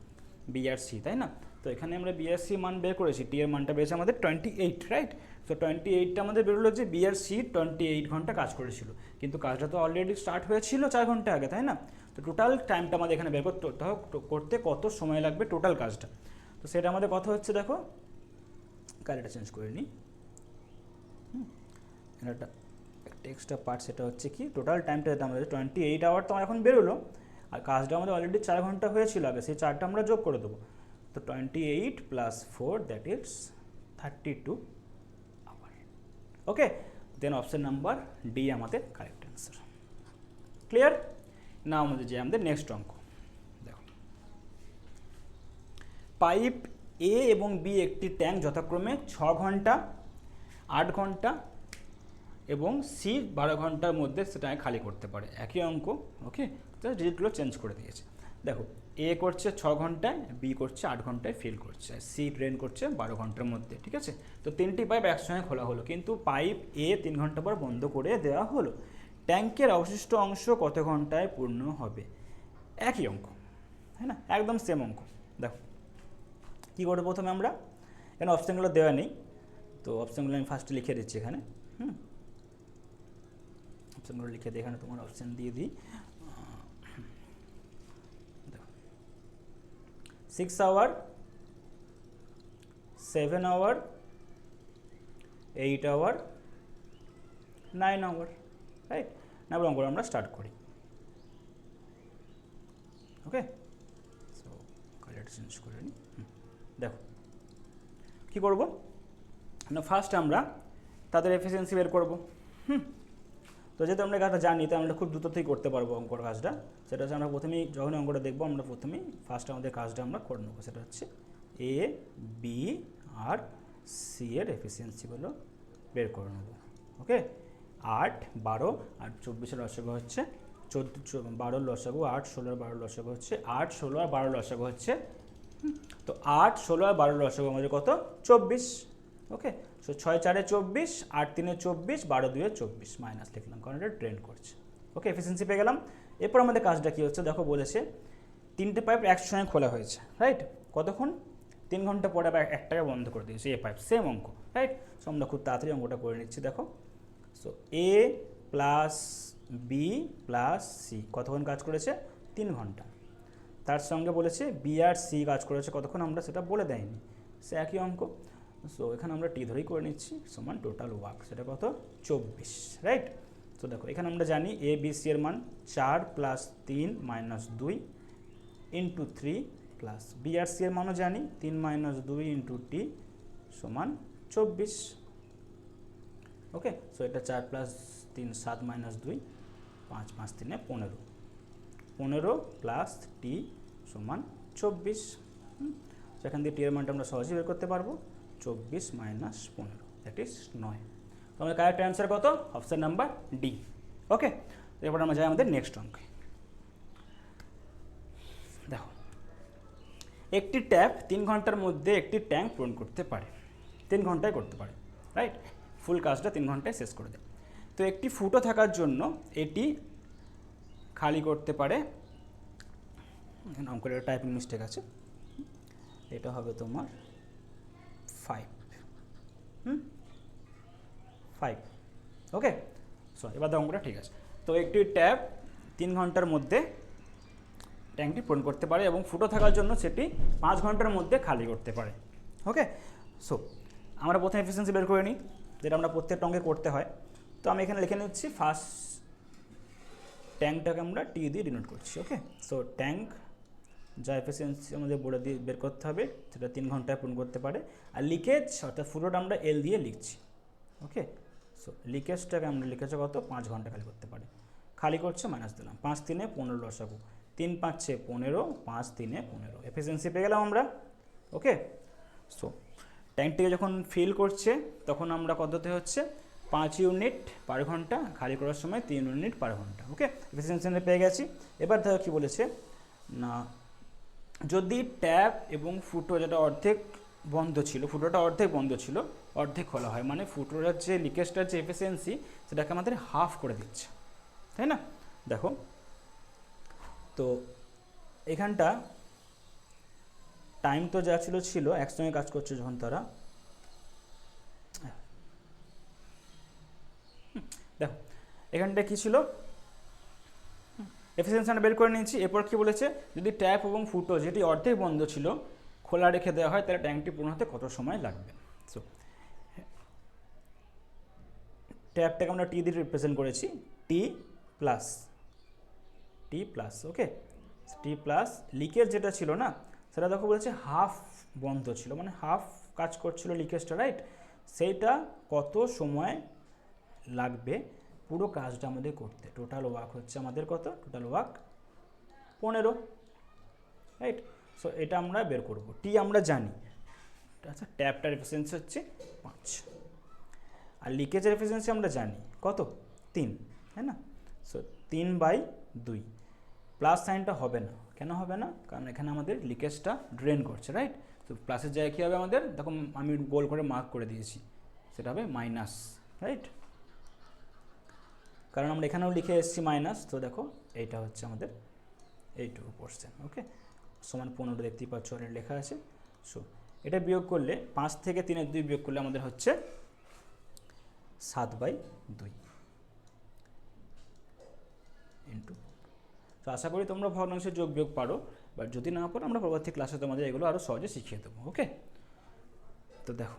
বি আর সি, তাই না। তো এখানে আমরা বি আর সি মান বের করেছি, টি এর মানটা বেরিয়েছে আমাদের 28, রাইট। তো 28টা আমাদের বেরোলো যে বি আর সি 28 ঘন্টা কাজ করেছিল, কিন্তু কাজটা তো অলরেডি স্টার্ট হয়েছিল 4 ঘন্টা আগে, তাই না। তো টোটাল টাইমটা আমাদের এখানে বের করতে কত সময় লাগবে টোটাল কাজটা, তো সেটা আমাদের কথা হচ্ছে, দেখো কারেন্টটা চেঞ্জ করে নিই, একটা এক্সট্রা পার্ট, সেটা হচ্ছে কি টোটাল টাইমটা যেটা আমাদের 28 আওয়ার তো আমার এখন বেরোলো, আর কাজটা আমাদের অলরেডি 4 ঘন্টা হয়েছিল আগে, সেই 4টা আমরা যোগ করে দেবো। তো 28 + 4 that is 32 hour. Okay, then option number D আমাদের কারেক্ট অ্যান্সার। ক্লিয়ার না, আমাদের যে আমাদের নেক্সট অঙ্ক দেখো, পাইপ এ এবং বি একটি ট্যাঙ্ক যথাক্রমে 6 ঘন্টা, 8 ঘন্টা এবং সি 12 ঘন্টার মধ্যে সেটা খালি করতে পারে, একই অঙ্ক। ওকে, তো ডিজিটগুলো চেঞ্জ করে দিয়েছে। দেখো এ করছে 6 ঘন্টায়, বি করছে 8 ঘন্টায় ফিল করছে, সি ড্রেন করছে 12 ঘন্টার মধ্যে, ঠিক আছে। তো 3টি পাইপ একসঙ্গে খোলা হলো, কিন্তু পাইপ এ 3 ঘন্টা পর বন্ধ করে দেওয়া হলো, ট্যাঙ্কের অবশিষ্ট অংশ কত ঘন্টায় পূর্ণ হবে, একই অঙ্ক, তাই না, একদম সেম অঙ্ক। দেখো কী করবো, প্রথমে আমরা এখানে অপশানগুলো দেওয়া নেই, তো অপশানগুলো আমি ফার্স্টে লিখে দিচ্ছি এখানে, অপশানগুলো লিখে দিই এখানে, তোমার অপশান দিয়ে দিই। 6 hour, 7 hour, 8 hour, 9 hour, right? না এবার অঙ্কটা আমরা স্টার্ট করি। ওকে, সো কালারটা চেঞ্জ করে নিই। দেখো কী করবো না, ফার্স্ট আমরা তাদের এফিসিয়েন্সি বের করবো। তো যেহেতু আমরা কাজটা জানি, তো আমরা খুব দ্রুততেই করতে পারবো অঙ্কর কাজটা। সেটা হচ্ছে আমরা প্রথমেই যখন অঙ্কটা দেখবো, আমরা প্রথমেই ফার্স্ট আমাদের কাজটা আমরা করে নেবো। সেটা হচ্ছে এ, বি আর সি এর এফিসিয়েন্সিগুলো বের করে নেবো। ওকে, 8, 12 আর 24-এর লসাগু হচ্ছে 12 লসাগু, 8, 16 আর 12 লসাগু হচ্ছে 8, 16 আর 12 লসাগু হচ্ছে তো 8, 16 আর 12 লসাগু আমাদের কত? 24। ওকে, সো 6 4 24, 8 3 24, 12 2 24 মাইনাস লিখলাম, কারণ এটা ট্রেন্ড করছে। ওকে, এফিসিয়েন্সি পেয়ে গেলাম। এরপর আমাদের কাজটা কী হচ্ছে দেখো, বলেছে 3টে পাইপ একসঙ্গে খোলা হয়েছে, রাইট? কতক্ষণ? 3 ঘন্টা পরে আবার একটাকে বন্ধ করে দিয়েছে এ পাইপ, সেম অঙ্ক, রাইট? সো আমরা খুব তাড়াতাড়ি অঙ্কটা করে নিচ্ছি। দেখো, সো এ প্লাস বি প্লাস সি কতক্ষণ কাজ করেছে? 3 ঘন্টা। তার সঙ্গে বলেছে বি আর সি কাজ করেছে কতক্ষণ, আমরা সেটা বলে দেয়নি, সে একই অঙ্ক। সো এখানে আমরা টি ধরেই করে নিচ্ছি, সমান টোটাল ওয়ার্ক সেটা কত? 24, রাইট? তো দেখো এখানে আমরা জানি এ বি সি এর মান 4 + 3 - 2 ইন্টু 3 প্লাস বি আর সি এর মানও জানি 3 - 2 ইন্টু টি সমান 24। ওকে, সো এটা 4 + 3 7 - 2 5 5 3 15 15 প্লাস টি সমান 24। সেখান দিয়ে টি এর মানটা আমরা সহজেই বের করতে পারবো, 24 - 15 দ্যাট ইজ 9। তো আমাদের কারেক্ট অ্যান্সার কত? Option number D. ওকে, এরপর আমরা যাই আমাদের নেক্সট অঙ্কে। দেখো, একটি ট্যাপ 3 ঘন্টার মধ্যে একটি ট্যাঙ্ক পূরণ করতে পারে, 3 ঘন্টায় করতে পারে, রাইট? ফুল কাজটা 3 ঘন্টায় শেষ করে দেয়। তো একটি ফুটো থাকার জন্য এটি খালি করতে পারে, অঙ্কের টাইপিং মিস্টেক আছে, এটা হবে তোমার 5। 5। ওকে, সো এবার অঙ্কটা ঠিক আছে। তো একটি ট্যাপ 3 ঘন্টার মধ্যে ট্যাঙ্কটি পূরণ করতে পারে এবং ফুটো থাকার জন্য সেটি 5 ঘন্টার মধ্যে খালি করতে পারে। ওকে, সো আমরা প্রথমে এফিসিয়েন্সি বের করে নিই, যেটা আমরা প্রত্যেকটা অঙ্কে করতে হয়। তো আমি এখানে লিখে নিচ্ছি, ফার্স্ট ট্যাঙ্কটাকে আমরা টি দিয়ে ডিনোট করছি। ওকে, সো ট্যাঙ্ক যা এফিসিয়েন্সি আমাদের বোর্ডে দিয়ে বের করতে হবে সেটা 3 ঘন্টায় পূরণ করতে পারে। আর লিকেজ অর্থাৎ ফুটোটা আমরা এল দিয়ে লিখছি। ওকে, সো লিকেজটাকে আমরা লিখেছি কত? 5 ঘন্টা খালি করতে পারে। খালি করছে মাইনাস দিলাম, 5 3 15 লসাগু, 3 5 6 15, 5 3 15 এফিসিয়েন্সি পেয়ে গেলাম আমরা। ওকে, সো ট্যাঙ্কটিকে যখন ফিল করছে তখন আমরা কততে হচ্ছে 5 ইউনিট পার ঘন্টা, খালি করার সময় 3 ইউনিট পার ঘন্টা। ওকে, এফিসিয়েন্সি পেয়ে গেছি। এবার দেখো কী বলেছে না, যদি ট্যাপ এবং ফুটো যেটা অর্ধেক বন্ধ ছিল, ফুটোটা অর্ধেক বন্ধ ছিল, অর্ধেক খোলা হয়, মানে ফুটোটার যে লিকেজটার যে এফিসিয়েন্সি সেটাকে আমাদের হাফ করে দিচ্ছে, তাই না? দেখো, তো এখানটা টাইম তো যা ছিল একসঙ্গে কাজ করছে যখন তারা, দেখো এখানটা কী ছিল, এফিসিয়েন্সি আমরা বের করে নিয়েছি। এরপর কী বলেছে, যদি ট্যাপ এবং ফুটো যেটি অর্ধেক বন্ধ ছিল খোলা রেখে দেওয়া হয় তাহলে ট্যাঙ্কটি পূর্ণ হতে কত সময় লাগবে। সো ট্যাপটাকে আমরা টি দিয়ে রিপ্রেজেন্ট করেছি, টি প্লাস। ওকে, টি প্লাস লিকেজ যেটা ছিল না সেটা দেখো বলেছে হাফ বন্ধ ছিল, মানে হাফ কাজ করছিল লিকেজটা, রাইট? সেইটা কত সময় লাগবে পুরো কাজটা আমাদের করতে। টোটাল ওয়ার্ক হচ্ছে আমাদের কত? Total work 15, right? সো এটা আমরা বের করব। টি আমরা জানি, আচ্ছা, ট্যাপটার এফিসিয়েন্সি হচ্ছে 5 আর লিকেজের এফিসিয়েন্সি আমরা জানি কত? 3, তাই না? সো 3/2। প্লাস সাইনটা হবে না, কেন হবে না? কারণ এখানে আমাদের লিকেজটা ড্রেন করছে, রাইট? তো প্লাসের জায়গায় কী হবে আমাদের, দেখো আমি গোল করে মার্ক করে দিয়েছি, সেটা হবে মাইনাস, রাইট? কারণ আমরা এখানেও লিখে এসেছি মাইনাস। তো দেখো এইটা হচ্ছে আমাদের এইটুকু পোর্শন। ওকে, সমান 15 দেখতেই পাচ্ছ অলরেডি লেখা আছে। সো এটা বিয়োগ করলে 5 থেকে 3 2 বিয়োগ করলে আমাদের হচ্ছে 7/2 ইন্টু। তো আশা করি তোমরা ভগ্নাংশের যোগ বিয়োগ পারো, বাট যদি না পারো আমরা পরবর্তী ক্লাসে তোমাদের এগুলো আরও সহজে শিখিয়ে দেবো। ওকে, তো দেখো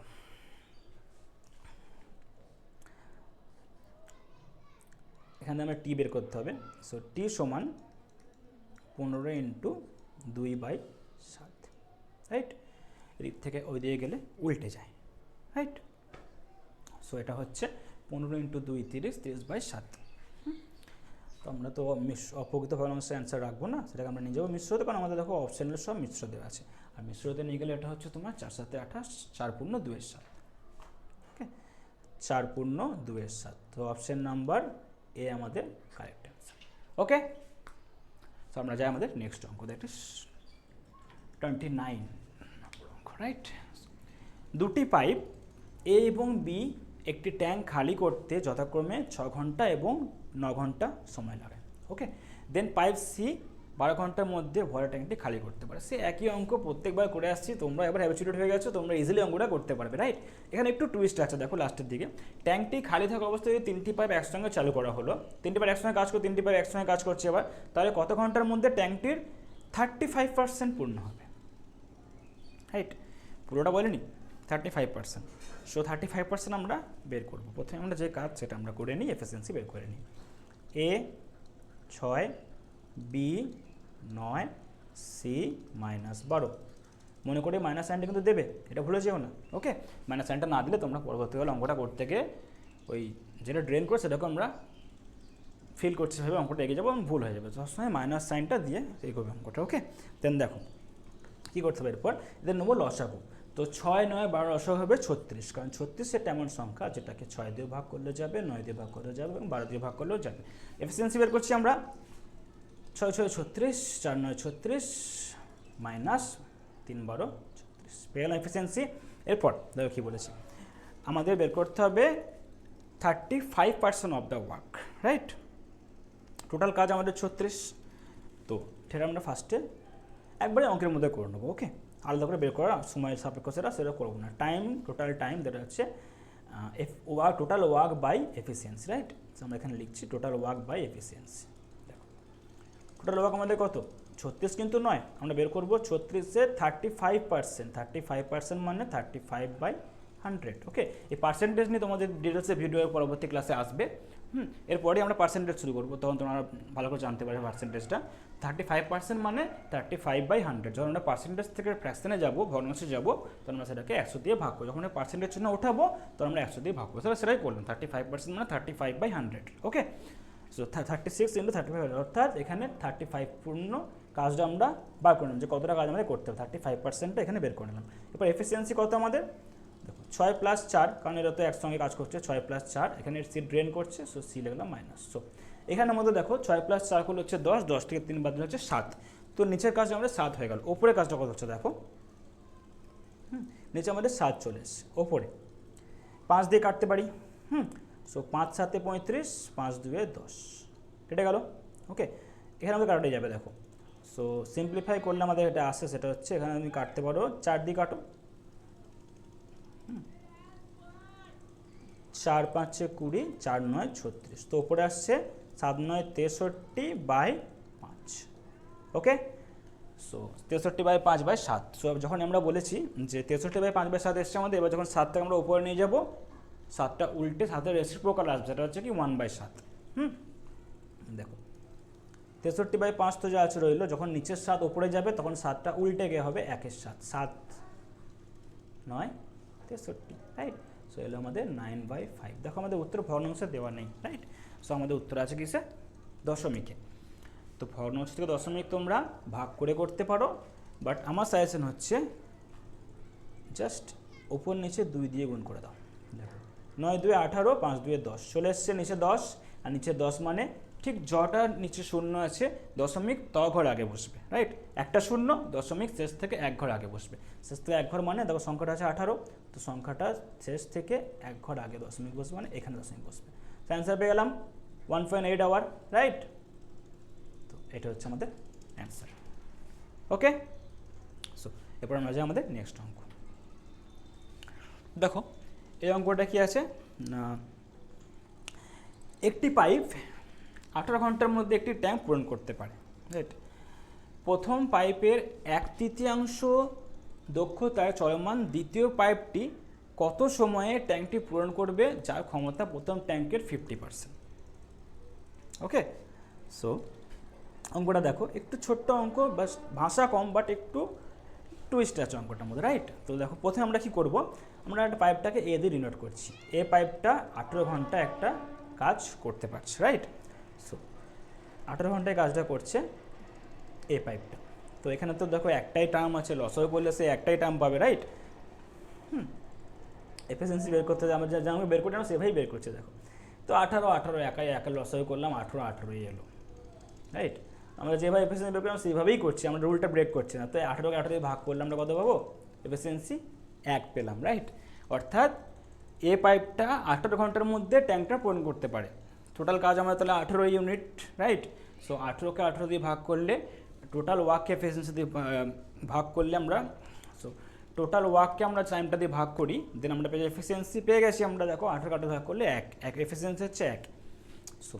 এখানে আমরা টি বের করতে হবে। সো টি সমান 15 ইন্টু 2/7, রাইট? এদিক থেকে ওই দিকে গেলে উল্টে যায়, রাইট? সো এটা হচ্ছে 15 ইন্টু 2 30, 30/7। তো আমরা তো অপ্রকৃত ভগ্নাংশের অ্যান্সার রাখবো না, সেটাকে আমরা নিজেও মিশ্র হতে, কারণ আমাদের দেখো অপশানের সব মিশ্র দেওয়া আছে। আর মিশ্রতে নিয়ে গেলে এটা হচ্ছে তোমার 4 7 28, 4 পূর্ণ 2/7, ওকে? 4 পূর্ণ 2/7। তো অপশান নাম্বার এ আমাদের কারেক্ট অ্যান্সার, ওকে? তো আমরা যাই আমাদের নেক্সট অঙ্ক, দ্যাট ইজ 29 নম্বর অঙ্ক, রাইট? দুটি পাইপ এ এবং বি একটি ট্যাঙ্ক খালি করতে যথাক্রমে 6 ঘন্টা এবং 9 ঘন্টা সময় লাগে, ওকে? দেন পাইপ সি 12 ঘন্টার মধ্যে ভরা ট্যাঙ্কটি খালি করতে পারে। সে একই অঙ্ক প্রত্যেকবার করে আসছি, তোমরা এবার হ্যাবিচুয়েটেড হয়ে গেছো, তোমরা ইজিলি অঙ্কটা করতে পারবে, রাইট? এখানে একটু টুইস্ট আছে, দেখো লাস্টের দিকে। ট্যাঙ্কটি খালি থাকা অবস্থায় যদি 3টি পাইপ একসঙ্গে চালু করা হলো, 3টি পাইপ একসঙ্গে কাজ করে, 3টি পাইপ একসঙ্গে কাজ করছে এবার, তাহলে কত ঘন্টার মধ্যে ট্যাঙ্কটির 35% পূর্ণ হবে, রাইট? পুরোটা বলিনি, 35%। সো 35% আমরা বের করব। প্রথমে আমরা যে কাজ সেটা আমরা করে নিই, এফিসিয়েন্সি বের করে নিই। এ 6, বি 9, সি -12। মনে করে মাইনাস সাইনটা কিন্তু দেবে, এটা ভুলে যেও না, ওকে? মাইনাস সাইনটা না দিলে তোমরা পরবর্তীকালে অঙ্কটা করতে গিয়ে ওই যেটা ড্রেন করে সেটাকে আমরা ফিল করছি ভেবে অঙ্কটা এগিয়ে যাবো এবং ভুল হয়ে যাবে। সবসময় মাইনাস সাইনটা দিয়ে এগোবে অঙ্কটা, ওকে? দেন দেখো কী করতে হবে এরপর, এদের নেবো লসাগু। তো 6, 9, 12 লসাগু হবে 36, কারণ 36 একটা এমন সংখ্যা যেটাকে 6 দিয়ে ভাগ করলে যাবে, 9 দিয়ে ভাগ করলে যাবে এবং 12 দিয়ে ভাগ করলেও যাবে। এফিসিয়েন্সি বের করছি আমরা, 6 6 36, 4 9 36, মাইনাস 3 12 36, পেয়ে গেলাম এফিসিয়েন্সি। এরপর দেখো কী বলেছি, আমাদের বের করতে হবে 35% of the work, right? Total কাজ আমাদের 36। তো সেটা আমরা ফার্স্টে একবারে অঙ্কের মধ্যে করে নেবো, ওকে? আলাদা করে বের করার সময়ের সাপেক্ষ সেটা করবো না। টাইম, টোটাল টাইম, যেটা হচ্ছে total work by efficiency, right? আমরা এখানে লিখছি টোটাল ওয়ার্ক বাই এফিসিয়েন্সি। দেখো টোটাল ওয়ার্ক আমাদের কত, 36 কিন্তু নয়, আমরা বের করবো 36-এর 35%। 35% মানে 35/100, ওকে? এই পার্সেন্টেজ নিয়ে তোমাদের ডিটেলসে ভিডিও পরবর্তী ক্লাসে আসবে। এরপরে আমরা পার্সেন্টেজ শুরু করবো, তখন তোমরা ভালো করে জানতে পারবে পার্সেন্টেজটা। 35% মানে 35/100। যখন আমরা পার্সেন্টেজ থেকে ফ্র্যাকশনে যাবো, ভগ্নাংশে যাবো, তখন আমরা সেটাকে 100 দিয়ে ভাগ করবো। যখন আমরা পার্সেন্টেজ চিহ্ন ওঠাবো তখন আমরা 100 দিয়ে ভাগ করবো, সেটাই করলাম। 35% মানে 35/100, ওকে? সো 36 × 35, অর্থাৎ এখানে 35 পূর্ণ কাজটা আমরা বার করে নিলাম, যে কতটা কাজ আমাদের করতে হবে, 35%টা এখানে বের করে নিলাম। এরপর এফিসিয়েন্সি কত আমাদের, দেখো 6 + 4, কারণ এরা তো একসঙ্গে কাজ করছে, 6 + 4, এখানে সি ড্রেন করছে, সো সি লিখলাম মাইনাস। সো এখানের মধ্যে দেখো 6 + 4 হলো হচ্ছে 10, 10 থেকে 3 বাদ দিলে হচ্ছে 7। তো নিচের কাজটা আমাদের 7 হয়ে গেল। ওপরের কাজটা কত হচ্ছে দেখো, নিচে আমাদের 7 চলে এসছে, ওপরে 5 দিয়ে কাটতে পারি, সো 5 7 35, 5 2 10, কেটে গেল, ওকে? এখানে আমাদের কাটাই যাবে, দেখো। সো সিম্পলিফাই করলে আমাদের এটা আসে, সেটা হচ্ছে এখানে তুমি কাটতে পারো 4 দিয়ে কাটো, 4 5 20, 4 9 36। তো উপরে আসছে 7 9 63/5, ওকে? সো 63/5/7। সো যখন আমরা বলেছি যে 63/5/7 এসছে আমাদের, এবার যখন 7টাকে আমরা উপরে নিয়ে যাব, 7টা উল্টে 7এর রেসিপ্রোকাল আসবে, সেটা হচ্ছে কি 1/7। দেখো 63/5 তো যা আছে রইলো, যখন নিচের 7 উপরে যাবে তখন 7টা উল্টে গিয়ে হবে 1-এর 7, 7 9 63, রাইট? সো এলো আমাদের 9/5। দেখো আমাদের উত্তর ভগ্নাংশে দেওয়া নেই, রাইট? সো আমাদের উত্তর আছে কিসে, দশমিকে। তো ভগ্নাংশ থেকে দশমিক তোমরা ভাগ করে করতে পারো, বাট আমার সাজেশন হচ্ছে জাস্ট ওপর নিচে 2 দিয়ে গুণ করে দাও। দেখো 9 2 18, 5 2 10, চলে এসছে নিচে 10, আর নিচে 10 মানে ঠিক যটা নিচে শূন্য আছে দশমিক ঘর আগে বসবে, রাইট? একটা শূন্য, দশমিক শেষ থেকে 1 ঘর আগে বসবে। শেষ থেকে 1 ঘর মানে দেখো সংখ্যাটা আছে 18, তো সংখ্যাটা শেষ থেকে 1 ঘর আগে দশমিক বসবে, মানে এখানে দশমিক বসবে। তো অ্যান্সার পেয়ে গেলাম 1.8 আওয়ার, রাইট? তো এটা হচ্ছে আমাদের অ্যান্সার, ওকে? সো এরপর আমরা যাই আমাদের নেক্সট অঙ্ক। দেখো এই অঙ্কটা কি আছে না, একটি পাইপ 18 ঘন্টার মধ্যে একটি ট্যাঙ্ক পূরণ করতে পারে, রাইট? প্রথম পাইপের 1/3 দক্ষতায় চলমান দ্বিতীয় পাইপটি কত সময়ে ট্যাঙ্কটি পূরণ করবে, যার ক্ষমতা প্রথম ট্যাঙ্কের 50%? ওকে, সো অঙ্কটা দেখো একটু ছোট্ট অঙ্ক, বাস ভাষা কম, বাট একটু টুইস্ট আছে অঙ্কটার মধ্যে, রাইট? তো দেখো প্রথমে আমরা কি করব, আমরা একটা পাইপটাকে এ দিয়ে ডিনোট করছি। এ পাইপটা 18 ঘন্টা একটা কাজ করতে পারছে, রাইট? সো 18 ঘন্টায় কাজটা করছে এ পাইপটা। তো এখানে তো দেখো একটাই টার্ম আছে, লস হয়ে পড়লে সে একটাই টার্ম পাবে, রাইট? এফিসিয়েন্সি বের করতে আমরা যা আমি বের করলাম সেভাবেই বের করছে দেখো। তো 18 একা লস হয়ে করলাম, 18 এলো, রাইট? আমরা যেভাবে এফিসিয়েন্সি বের করলাম সেইভাবেই করছি, আমরা রুলটা ব্রেক করছি না। তো 18কে 18 দিয়ে ভাগ করলে আমরা কত পাবো? এফিসিয়েন্সি 1 পেলাম, রাইট? অর্থাৎ এ পাইপটা 18 ঘন্টার মধ্যে ট্যাঙ্কটা পূরণ করতে পারে। টোটাল কাজ আমরা তাহলে 18 ইউনিট, রাইট? সো 18কে 18 দিয়ে ভাগ করলে টোটাল ওয়ার্ক এফিসিয়েন্সি দিয়ে ভাগ করলে আমরা, সো টোটাল ওয়ার্ককে আমরা টাইমটা দিয়ে ভাগ করি, দেন আমরা পেয়ে এফিসিয়েন্সি পেয়ে গেছি আমরা। দেখো 18 কাটা ভাগ করলে 1 এফিসিয়েন্সি হচ্ছে 1। সো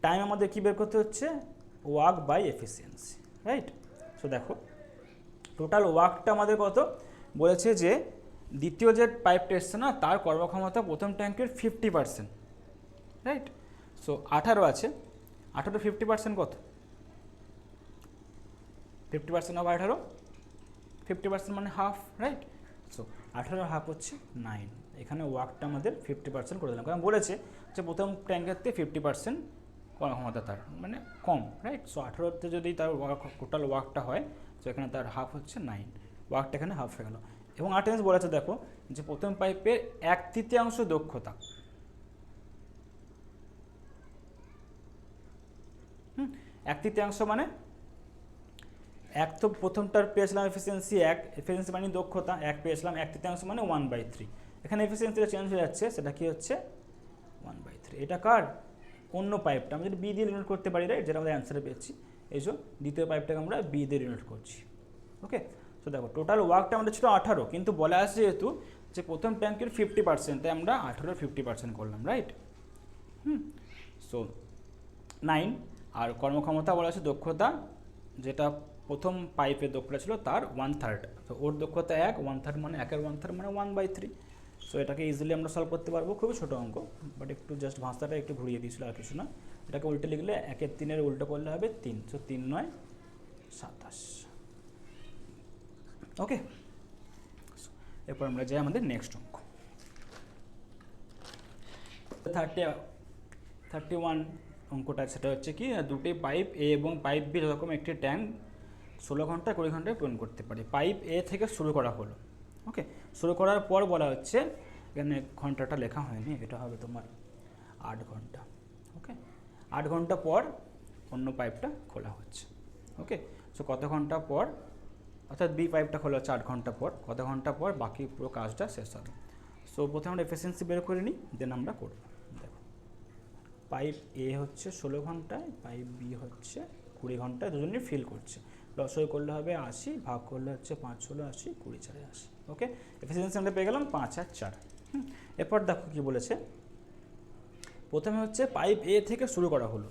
টাইম আমাদের কী বের করতে হচ্ছে? Work by efficiency, right? So দেখো টোটাল ওয়ার্কটা আমাদের কত বলেছে, যে দ্বিতীয় যে পাইপটা এসছে না তার কর্মক্ষমতা প্রথম ট্যাঙ্কের 50%, রাইট? সো 18 আছে, 18 50% কত? 50% অফ 18, 50% মানে হাফ, রাইট? সো 18 হাফ হচ্ছে 9। এখানে ওয়ার্কটা আমাদের 50% করে দিলাম, কারণ বলেছে যে প্রথম ট্যাঙ্কের থেকে 50% কর্মক্ষমতা তার মানে কম, রাইট? সো 18তে যদি তার টোটাল ওয়ার্কটা হয়, তো এখানে তার হাফ হচ্ছে 9, ওয়ার্কটা এখানে হাফ হয়ে গেল। এবং আর্টেন্স বলেছে দেখো যে প্রথম পাইপের 1/3 দক্ষতা, 1/3 মানে এক, তো প্রথমটার পেয়েছিলাম এফিসিয়েন্সি 1, এফিসিয়েন্সি মানে দক্ষতা 1 পেয়েছিলাম, 1/3 মানে 1/3। এখানে এফিসিয়েন্সিটা চেঞ্জ হয়ে যাচ্ছে, সেটা কি হচ্ছে 1/3। এটা কার? অন্য পাইপটা আমরা যদি বি দিয়ে রিনোট করতে পারি, রাইট? যেটা আমাদের অ্যান্সারে পেয়েছি, এই যে দ্বিতীয় পাইপটাকে আমরা বি দিয়ে রিনোট করছি। ওকে, তো দেখো টোটাল ওয়ার্কটা আমাদের ছিল 18, কিন্তু বলা আছে যেহেতু যে প্রথম ট্যাঙ্কের 50%, তাই আমরা 18 50% করলাম, রাইট? সো 9। আর কর্মক্ষমতা বলা আছে দক্ষতা, যেটা প্রথম পাইপের দক্ষতা ছিল তার 1/3, তো ওর দক্ষতা 1, 1/3 মানে 1 মানে 1/3। সো এটাকে ইজিলি আমরা সলভ করতে পারবো, খুবই ছোটো অঙ্ক, বাট একটু জাস্ট ভাষাটা একটু ঘুরিয়ে দিয়েছিল আর কিছু না। এটাকে উল্টে লিখলে 1/3 উল্টো করলে হবে 3, সো 3 9 27। ওকে, এরপর আমরা যাই আমাদের নেক্সট অঙ্ক 31 অঙ্কটা। সেটা হচ্ছে কি, দুটি পাইপ এ এবং পাইপ বি যরকম একটি ট্যাঙ্ক 16 ঘন্টা 20 ঘন্টায় পূরণ করতে পারে। পাইপ এ থেকে শুরু করা হলো, ওকে? শুরু করার পর বলা হচ্ছে, এখানে ঘন্টাটা লেখা হয়নি, এটা হবে তোমার 8 ঘন্টা, ওকে? 8 ঘন্টা পর অন্য পাইপটা খোলা হচ্ছে, ওকে? সো কত ঘন্টা পর, অর্থাৎ বি পাইপটা খোলা হচ্ছে 8 ঘন্টা পর, কত ঘন্টা পর বাকি পুরো কাজটা শেষ হবে। সো প্রথমে আমরা এফিসিয়েন্সি বের করে নিই, দেন আমরা করব। দেখো পাইপ এ হচ্ছে 16 ঘন্টায়, পাইপ বি হচ্ছে 20 ঘন্টায়, দুজনেই ফিল করছে। লসই করলে হবে 80, ভাগ করলে হচ্ছে 5 16 80, 20 4 80। ওকে, এফিসিয়েন্সি আমরা পেয়ে গেলাম 5 আর 4। এরপর দেখো কি বলেছে, প্রথমে হচ্ছে পাইপ এ থেকে শুরু করা হলো,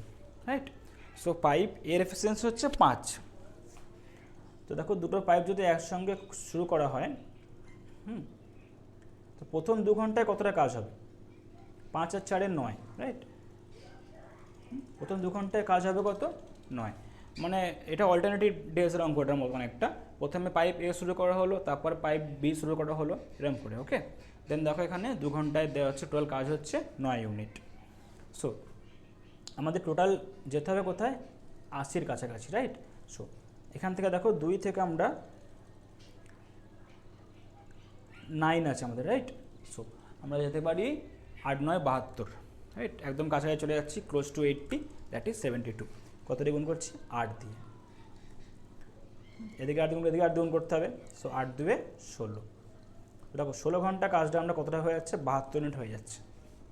রাইট? সো পাইপ এর এফিসিয়েন্সি হচ্ছে 5। তো দেখো দুটো পাইপ যদি একসঙ্গে শুরু করা হয়, তো প্রথম 2 ঘন্টায় কতটা কাজ হবে? 5 আর 4 9, রাইট? প্রথম 2 ঘন্টায় কাজ হবে কত? 9। মানে এটা অল্টারনেটিভ ডেজের অঙ্কটার মতন একটা, প্রথমে পাইপ এ শুরু করা হলো, তারপর পাইপ বি শুরু করা হলো, এরকম করে, ওকে? দেন দেখো এখানে 2 ঘন্টায় দেওয়া হচ্ছে, টোটাল কাজ হচ্ছে 9 ইউনিট। সো আমাদের টোটাল যেতে হবে কোথায়? 80-র কাছাকাছি, রাইট? সো এখান থেকে দেখো 2 থেকে আমরা 9 আছে আমাদের, রাইট? সো আমরা যেতে পারি 8 9 72, রাইট? একদম কাছাকাছি চলে যাচ্ছি, ক্লোজ টু 80, দ্যাট ইজ 72। কত দিয়ে গুণ করছি? 8 দিয়ে। এদিকে 8 গুণ, এদিকে 8 গুণ করতে হবে। সো 8 2 16। দেখো 16 ঘন্টা কাজটা আমরা কতটা হয়ে যাচ্ছে? 72 ইউনিট হয়ে যাচ্ছে,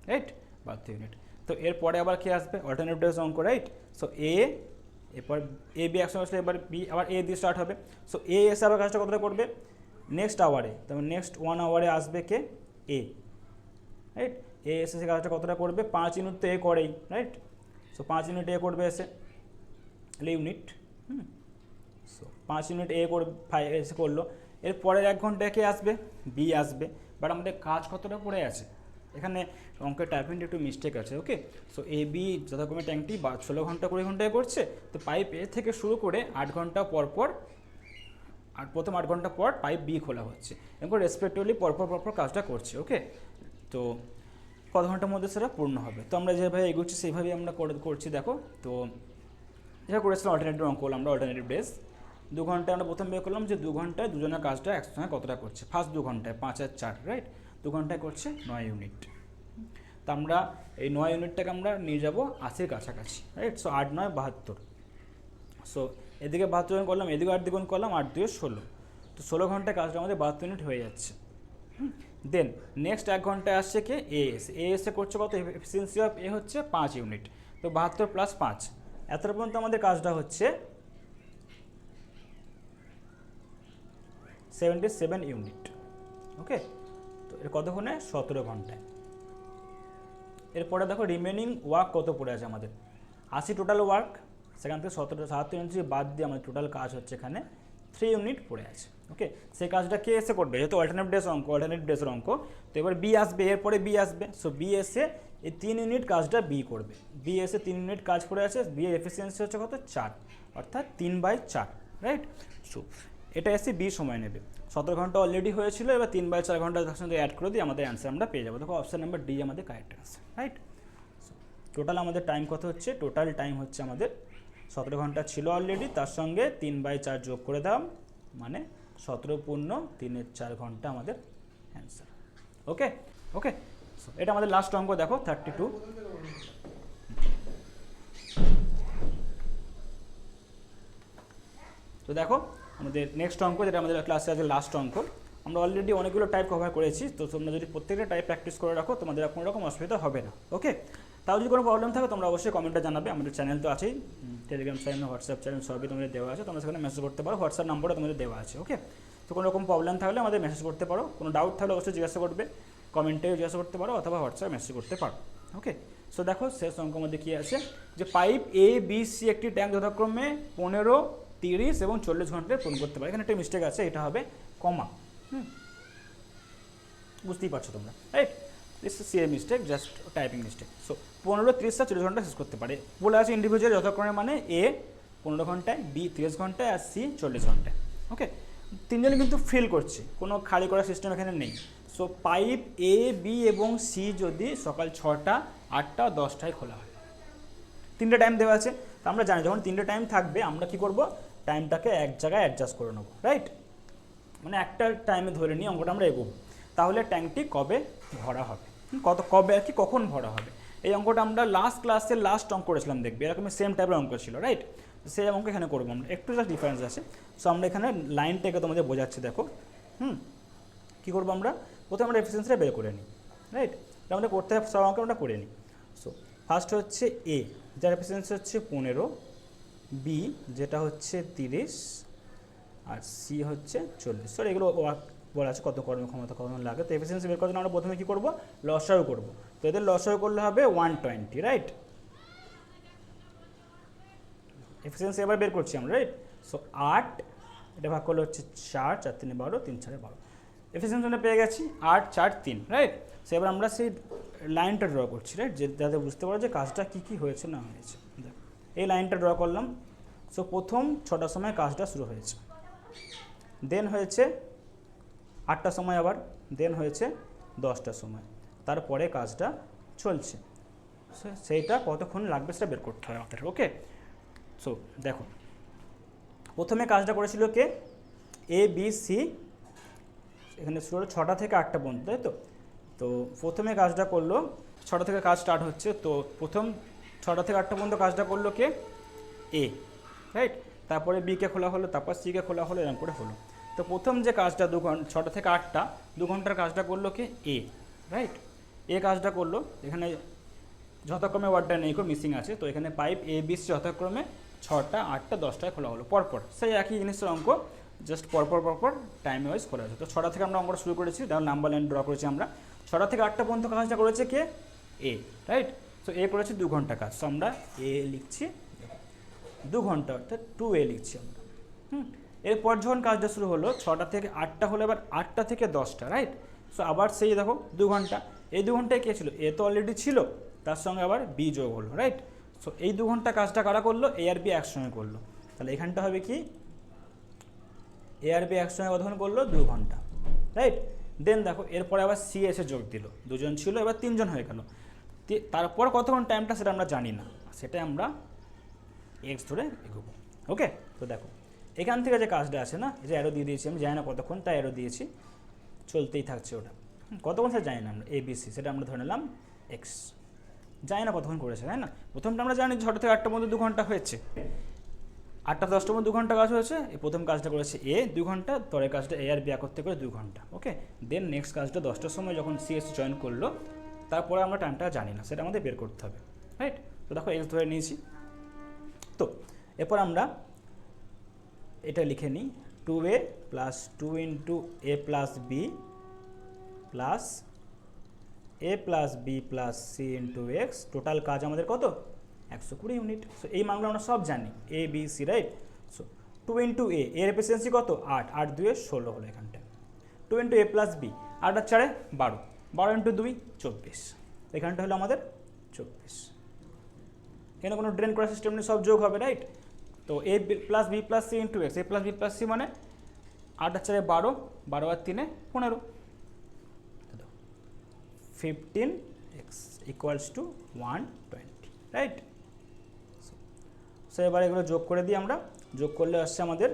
রাইট? 72 ইউনিট। তো এরপরে আবার কি আসবে? অল্টারনেটিভ অঙ্ক, রাইট? সো এ, এরপর এ বি একসঙ্গে আসলে এবার বি আবার এ দিয়ে স্টার্ট হবে। সো এ এসে আবার কাজটা কতটা করবে? নেক্সট আওয়ারে, তারপর নেক্সট 1 আওয়ারে আসবে কে? এ, রাইট? এ এসে সে কাজটা কতটা করবে? 5 ইউনিট তো এ করেই, রাইট? সো 5 ইউনিট এ করবে এসে, ইউনিট, সো 5 ইউনিট এ এসে করলো। এর পরের 1 ঘন্টায় কে আসবে? বি আসবে। বাট আমাদের কাজ কতটা পড়ে আছে? এখানে অঙ্কের টাইপিংটা একটু মিস্টেক আছে। ওকে, সো এ বি যথাক্রমে ট্যাঙ্কটি 16 ঘন্টা 20 ঘন্টায় করছে, তো পাইপ এ থেকে শুরু করে 8 ঘন্টা পর পর আর প্রথম 8 ঘন্টা পর পাইপ বি খোলা হচ্ছে, এবং রেসপেক্টিভলি পরপর কাজটা করছে। ওকে, তো কত ঘন্টার মধ্যে সেটা পূর্ণ হবে? তো আমরা যেভাবে এগোচ্ছি সেইভাবেই আমরা করছি। দেখো, তো যেটা করেছিলাম অল্টারনেটিভ অঙ্ক হলো, আমরা অল্টারনেটিভ ডেজ 2 ঘন্টায় আমরা প্রথম বের করলাম যে 2 ঘন্টায় দুজনের কাজটা একসঙ্গে কতটা করছে। ফার্স্ট 2 ঘন্টায় 5 আর 4, রাইট, 2 ঘন্টায় করছে 9 ইউনিট। তো আমরা এই 9 ইউনিটটাকে আমরা নিয়ে যাবো 80-র কাছাকাছি, রাইট। সো 8 9 72, সো এদিকে 72 করলাম, এদিকে 8 দ্বিগুণ করলাম, 8 2 16, তো 16 ঘন্টায় কাজটা আমাদের 72 ইউনিট হয়ে যাচ্ছে। দেন নেক্সট 1 ঘন্টায় আসছে কে এএসএ করছে কত, এফিসিয়েন্সি অফ এ হচ্ছে 5 ইউনিট, তো 72 + 5, এতটা পর্যন্ত আমাদের কাজটা হচ্ছে 77 ইউনিট। ওকে, তো এর কতক্ষণে? 17 ঘন্টায়। এরপরে দেখো রিমেনিং ওয়ার্ক কত পড়ে আছে আমাদের, 80 টোটাল ওয়ার্ক, সেখান থেকে 77 ইউনিট বাদ দিয়ে আমাদের টোটাল কাজ হচ্ছে এখানে 3 ইউনিট পড়ে আছে। ওকে, সেই কাজটা কে এসে করবে? যেহেতু অল্টারনেটিভ ডেজের অঙ্ক, তো এবার বি আসবে, এরপরে বি আসবে। সো বি এসে এই 3 ইউনিট কাজটা বি করবে। বি এসে 3 ইউনিট কাজ করে আছে, বি এর এফিসিয়েন্সি হচ্ছে কত? 4, অর্থাৎ 3/4, রাইট। সো এটা এসে বি সময় নেবে, 17 ঘন্টা অলরেডি হয়েছিল, এবার 3/4 ঘন্টা তার সঙ্গে অ্যাড করে দিয়ে আমাদের অ্যান্সার আমরা পেয়ে যাবো। দেখো অপশান নাম্বার ডি আমাদের কারেক্ট অ্যান্সার, রাইট। টোটাল আমাদের টাইম কত হচ্ছে? টোটাল টাইম হচ্ছে আমাদের 17 ঘন্টা ছিল অলরেডি, তার সঙ্গে 3/4 যোগ করে দাম, মানে 17 পূর্ণ 3/4 ঘন্টা আমাদের অ্যান্সার। ওকে ওকে, এটা আমাদের লাস্ট অঙ্ক। দেখো 32। তো দেখো আমাদের নেক্সট অঙ্ক, যেটা আমাদের ক্লাসে আছে লাস্ট অঙ্ক। আমরা অলরেডি অনেকগুলো টাইপ কভার করেছি, তো তোমরা যদি প্রত্যেকটা টাইপ প্র্যাকটিস করে রাখো তোমাদের কোনো রকম অসুবিধা হবে না। ওকে, তাও যদি কোনো প্রবলেম থাকে তোমরা অবশ্যই কমেন্টে জানাবে। আমাদের চ্যানেল তো আছেই, টেলিগ্রাম চ্যানেল, হোয়াটসঅ্যাপ চ্যানেল সবই তোমাদের দেওয়া আছে, তোমরা সেখানে মেসেজ করতে পারো, হোয়াটসঅ্যাপ নাম্বারও তোমাদের দেওয়া আছে। ওকে, তো কোনো রকম প্রবলেম থাকলে আমাদের মেসেজ করতে পারো, কোনো ডাউট থাকলে অবশ্যই জিজ্ঞাসা করবে, কমেন্টেও জিজ্ঞাসা করতে পারো অথবা হোয়াটসঅ্যাপে মেসেজ করতে পারো। ওকে, সো দেখো শেষ অঙ্ক মধ্যে কী আছে, যে পাইপ এ বি সি একটি ট্যাঙ্ক যথাক্রমে 15, 30 এবং 40 ঘন্টায় পূরণ করতে পারে। এখানে একটা মিস্টেক আছে, এটা হবে কমা। বুঝতেই পারছো তোমরা, right. This is a mistake, just typing mistake. So 15, 30 আর 40 ঘন্টা শেষ করতে পারে বলে আছে ইন্ডিভিজুয়াল যথাক্রমে, মানে এ 15 ঘন্টায়, বি 30 ঘন্টায় আর সি 40 ঘন্টায়। ওকে, তিনজনে কিন্তু ফিল করছে, কোনো খালি করার সিস্টেম এখানে নেই। সো পাইপ এ বি এবং সি যদি সকাল 6টা, 8টা, 10টায় খোলা হয়, 3টে টাইম দেওয়া আছে। তো আমরা জানি যখন 3টে টাইম থাকবে আমরা কি করব, টাইমটাকে এক জায়গায় অ্যাডজাস্ট করে নেবো, রাইট। মানে একটা টাইমে ধরে নিয়ে অঙ্কটা আমরা এগোবো, তাহলে ট্যাঙ্কটি কবে ভরা হবে, কবে আর কি কখন ভরা হবে। এই অঙ্কটা আমরা লাস্ট ক্লাসে লাস্ট অঙ্ক করেছিলাম, দেখবে এরকমই সেম টাইপের অঙ্ক ছিল, রাইট। সেই অঙ্ক এখানে করবো আমরা, একটু জাস্ট ডিফারেন্স আছে। সো আমরা এখানে লাইনটাকে তোমাদের বোঝাচ্ছি, দেখো। কী করবো আমরা, প্রথমে আমরা এফিসিয়েন্সিটা বের করে নিই, রাইট। আমাদের করতে হবে সব অঙ্ক আমরা করে নিই। সো ফার্স্ট হচ্ছে এ, যার এফিসিয়েন্সি হচ্ছে 15, বি যেটা হচ্ছে 30, আর সি হচ্ছে 40। সো এগুলো বলা আছে কত কর্মক্ষমতা কখন লাগে। তো এফিসিয়েন্সি বের করার জন্য আমরা প্রথমে কী করবো, লসাগু করবো। তো এদের লসাগু করলে হবে 120, রাইট। এফিসিয়েন্সি এবার বের করছি আমরা, রাইট। সো 8, এটা ভাগ করলে হচ্ছে 4, 4 3 12, 3 4 12। এফিসিয়েন্সি আমরা পেয়ে গেছি 8 4 3, রাইট। সো এবার আমরা সেই লাইনটা ড্র করছি, রাইট, যাতে বুঝতে পারো যে কাজটা কী কী হয়েছে না হয়েছে। এই লাইনটা ড্র করলাম। সো প্রথম 6টার সময় কাজটা শুরু হয়েছে, দেন হয়েছে 8টার সময়, আবার দেন হয়েছে 10টার সময়, তারপরে কাজটা চলছে। সেইটা কতক্ষণ লাগবে সেটা বের করতে হবে আমাদের। ওকে, সো দেখো প্রথমে কাজটা করেছিল কে, এ বি সি, এখানে শুরু হলো 6টা থেকে 8টা পর্যন্ত, তাই তো। তো প্রথমে কাজটা করলো, 6টা থেকে কাজ স্টার্ট হচ্ছে, তো প্রথম 6টা থেকে 8টা পর্যন্ত কাজটা করলো কে, এ, রাইট। তারপরে বিকে খোলা হলো, তারপর সিকে খোলা হলো, এরকম করে হলো। তো প্রথম যে কাজটা 2 ঘন্টা, 6টা থেকে 8টা 2 ঘন্টার কাজটা করলো কে, এ, রাইট। এ কাজটা করলো, এখানে যথাক্রমে ওয়ার্ডটা নেই, মিসিং আছে। তো এখানে পাইপ এ বি সি যথাক্রমে 6টা, 8টা, 10টায় খোলা হলো পরপর, সেই একই জিনিসের অঙ্ক, জাস্ট পরপর টাইম ওয়াইজ খোলা হয়েছে। তো 6টা থেকে আমরা অঙ্কটা শুরু করেছি, তার নাম্বার লাইন ড্র করেছি আমরা। 6টা থেকে 8টা পর্যন্ত কাজটা করেছে কে, এ, রাইট। সো এ করেছে 2 ঘন্টা কাজ, সো আমরা এ লিখছি 2 ঘন্টা, অর্থাৎ 2a লিখছি আমরা। এরপর যখন কাজটা শুরু হলো 6টা থেকে 8টা হলো, এবার 8টা থেকে 10টা, রাইট। সো আবার সেই দেখো 2 ঘন্টা, এই 2 ঘন্টায় কে ছিল, এ তো অলরেডি ছিল, তার সঙ্গে আবার বি যোগ হলো, রাইট। সো এই 2 ঘন্টা কাজটা কারা করলো, এ আর বি একসঙ্গে করলো, তাহলে এখানটা হবে কি এ আর বি একসঙ্গে কতক্ষণ করলো, 2 ঘন্টা, রাইট। দেন দেখো এরপরে আবার সি এসে যোগ দিল, 2 জন ছিল এবার 3 জন হয়ে গেল, তারপর কতক্ষণ টাইমটা সেটা আমরা জানি না, সেটা আমরা এক্স ধরে এগোবো। ওকে, তো দেখো এখান থেকে যে কাজটা আছে না, যে অ্যারো দিয়ে দিয়েছি আমি, জানি না কতক্ষণ, তাই অ্যারো দিয়েছি, চলতেই থাকছে ওটা, কতক্ষণ সেটা জানি না আমরা, এবিসি সেটা আমরা ধরে নিলাম এক্স, জানি না কতক্ষণ করেছে, তাই না। প্রথমটা আমরা জানি 6টা থেকে 8টার মধ্যে 2 ঘন্টা হয়েছে, 8টা 10টার মধ্যে 2 ঘন্টা কাজ হয়েছে, এই প্রথম কাজটা করেছে এ 2 ঘন্টা, পরের কাজটা এ আর বি করতে করে 2 ঘন্টা। ওকে, দেন নেক্সট কাজটা 10টার সময় যখন সিএস জয়েন করলো, তারপরে আমরা টাইমটা জানি না, সেটা আমাদের বের করতে হবে, রাইট। তো দেখো এক্স ধরে নিয়েছি। তো এরপর আমরা এটা লিখে নিই, 2a plus 2 into a plus b plus a plus b plus c into x, total কাজ আমাদের কত, 120 ইউনিট। সো এই মানগুলো আমরা সব জানি, a b c, right. So 2 into a, এর এফিসিয়েন্সি কত, 8, 8 2 16 হলো এখানটায়। 2 ইন্টু এ প্লাস বি, 8 আর 4 12, 12 ইন্টু 2 24, এখানটা হলো আমাদের 24। এখানে কোনো ড্রেন করার সিস্টেম নেই, সব যোগ হবে, রাইট। তো a plus b plus c into x, a plus b plus c মানে 8 আর 4 12, 12 আর 3 15, 15x equals to 120, right. So এবার এগুলো যোগ করে দিই আমরা, যোগ করলে আসছে আমাদের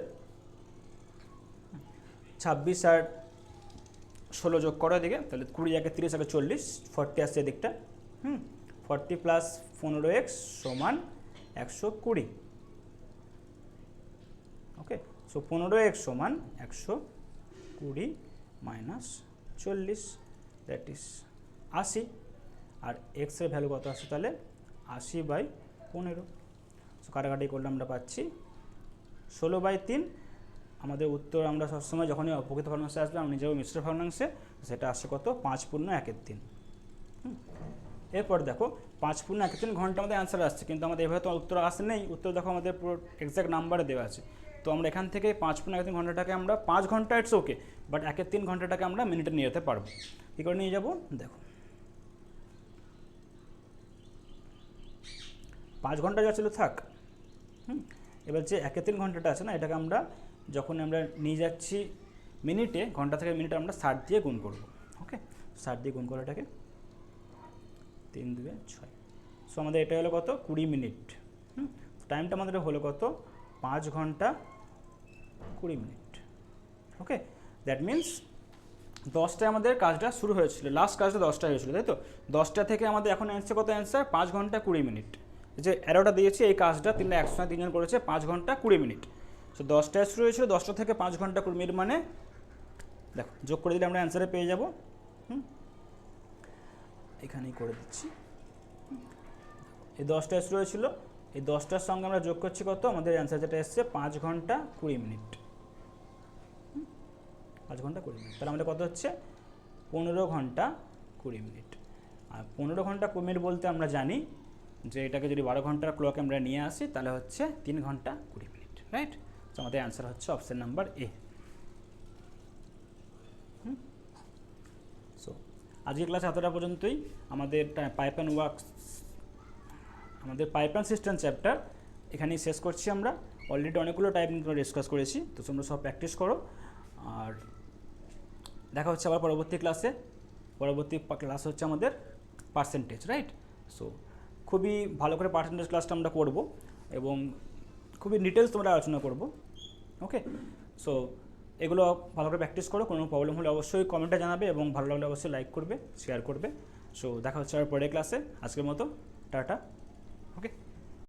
26 আর 16 যোগ করার দিকে, তাহলে 20 একে 30 একে 40, 40 আসছে এদিকটা, 40 প্লাস 15x সমান 120। ওকে, সো 15x সমান 120 মাইনাস 40, দ্যাট ইজ 80, আর এক্সের ভ্যালু কত আসছে তাহলে 80/15। সো কাটাকাটি করলে আমরা পাচ্ছি 16/3। আমাদের উত্তর আমরা সবসময় যখনই অপকৃত ভগ্নাংশে আসবে, আমি নিজেও মিশ্র ভগ্নাংশে, সেটা আসছে কত, 5 পূর্ণ 1/3। এরপর দেখো 5 পূর্ণ 1/3 ঘন্টা আমাদের অ্যান্সার আসছে, কিন্তু আমাদের এভাবে তো উত্তর আসে নেই, উত্তর দেখো আমাদের পুরো এক্সাক্ট নাম্বারে দেওয়া আছে। তো আমরা এখান থেকে 5 পূর্ণ 1/3 ঘন্টাটাকে আমরা 5 ঘন্টা, ইটস ওকে, বাট 1/3 ঘন্টাটাকে আমরা মিনিটে নিয়ে যেতে পারবো। কী করে নিয়ে যাবো, দেখো 5 ঘন্টা যা ছিল থাক, এবার যে 1/3 ঘন্টাটা আছে না, এটাকে আমরা যখন আমরা নিয়ে যাচ্ছি মিনিটে, ঘন্টা থেকে মিনিটে আমরা 60 দিয়ে গুণ করব। ওকে, 60 দিয়ে গুণ করে এটাকে 3 2 6, সো আমাদের এটা হলো কত, 20 মিনিট। টাইমটা আমাদের হলো কত, 5 ঘন্টা 20 মিনিট। ওকে, দ্যাট মিনস 10টায় আমাদের কাজটা শুরু হয়েছিল, লাস্ট কাজটা 10টায় হয়েছিল, তাই তো। 10টা থেকে আমাদের এখন অ্যান্সার কত, অ্যান্সার 5 ঘন্টা 20 মিনিট। যে অ্যারোটা দিয়েছি, এই কাজটা 3 জন করেছে 5 ঘন্টা 20 মিনিট। সো 10টায় শুরু হয়েছিল, 10টা থেকে 5 ঘন্টা 20 মিনিট মানে দেখো যোগ করে দিলে আমরা অ্যান্সারে পেয়ে যাব। এখানেই করে দিচ্ছি, এই 10টায় শুরু হয়েছিল, এই 10টার সঙ্গে আমরা যোগ করছি কত, আমাদের অ্যান্সার যেটা এসছে 5 ঘন্টা 20 মিনিট। 5 ঘন্টা 20 মিনিট, তাহলে আমাদের কত হচ্ছে, 15 ঘন্টা 20 মিনিট। আর 15 ঘন্টা 20 মিনিট বলতে আমরা জানি যে এটাকে যদি 12 ঘন্টার ক্লকে আমরা নিয়ে আসি, তাহলে হচ্ছে 3 ঘন্টা 20 মিনিট, রাইট। তো আমাদের অ্যান্সার হচ্ছে অপশন নাম্বার এ। সো আজকের ক্লাস এতটা পর্যন্তই। আমাদের পাইপলাইন ওয়ার্কস, আমাদের পাইপলাইন সিস্টেম চ্যাপ্টার এখানেই শেষ করছি আমরা। অলরেডি অনেকগুলো টাইপ নিয়ে তোমরা ডিসকাস করেছি, তো তোমরা সব প্র্যাকটিস করো, আর দেখা হচ্ছে আবার পরবর্তী ক্লাসে। পরবর্তী ক্লাস হচ্ছে আমাদের পার্সেন্টেজ, রাইট। সো খুবই ভালো করে পার্সেন্টেজ ক্লাসটা আমরা করব এবং খুবই ডিটেলস তোমরা আলোচনা করব। ওকে, সো এগুলো ভালো করে প্র্যাকটিস করো, কোনো প্রবলেম হলে অবশ্যই কমেন্টে জানাবে এবং ভালো লাগলে অবশ্যই লাইক করবে, শেয়ার করবে। সো দেখা হচ্ছে আবার পরের ক্লাসে। আজকের মতো টাটা।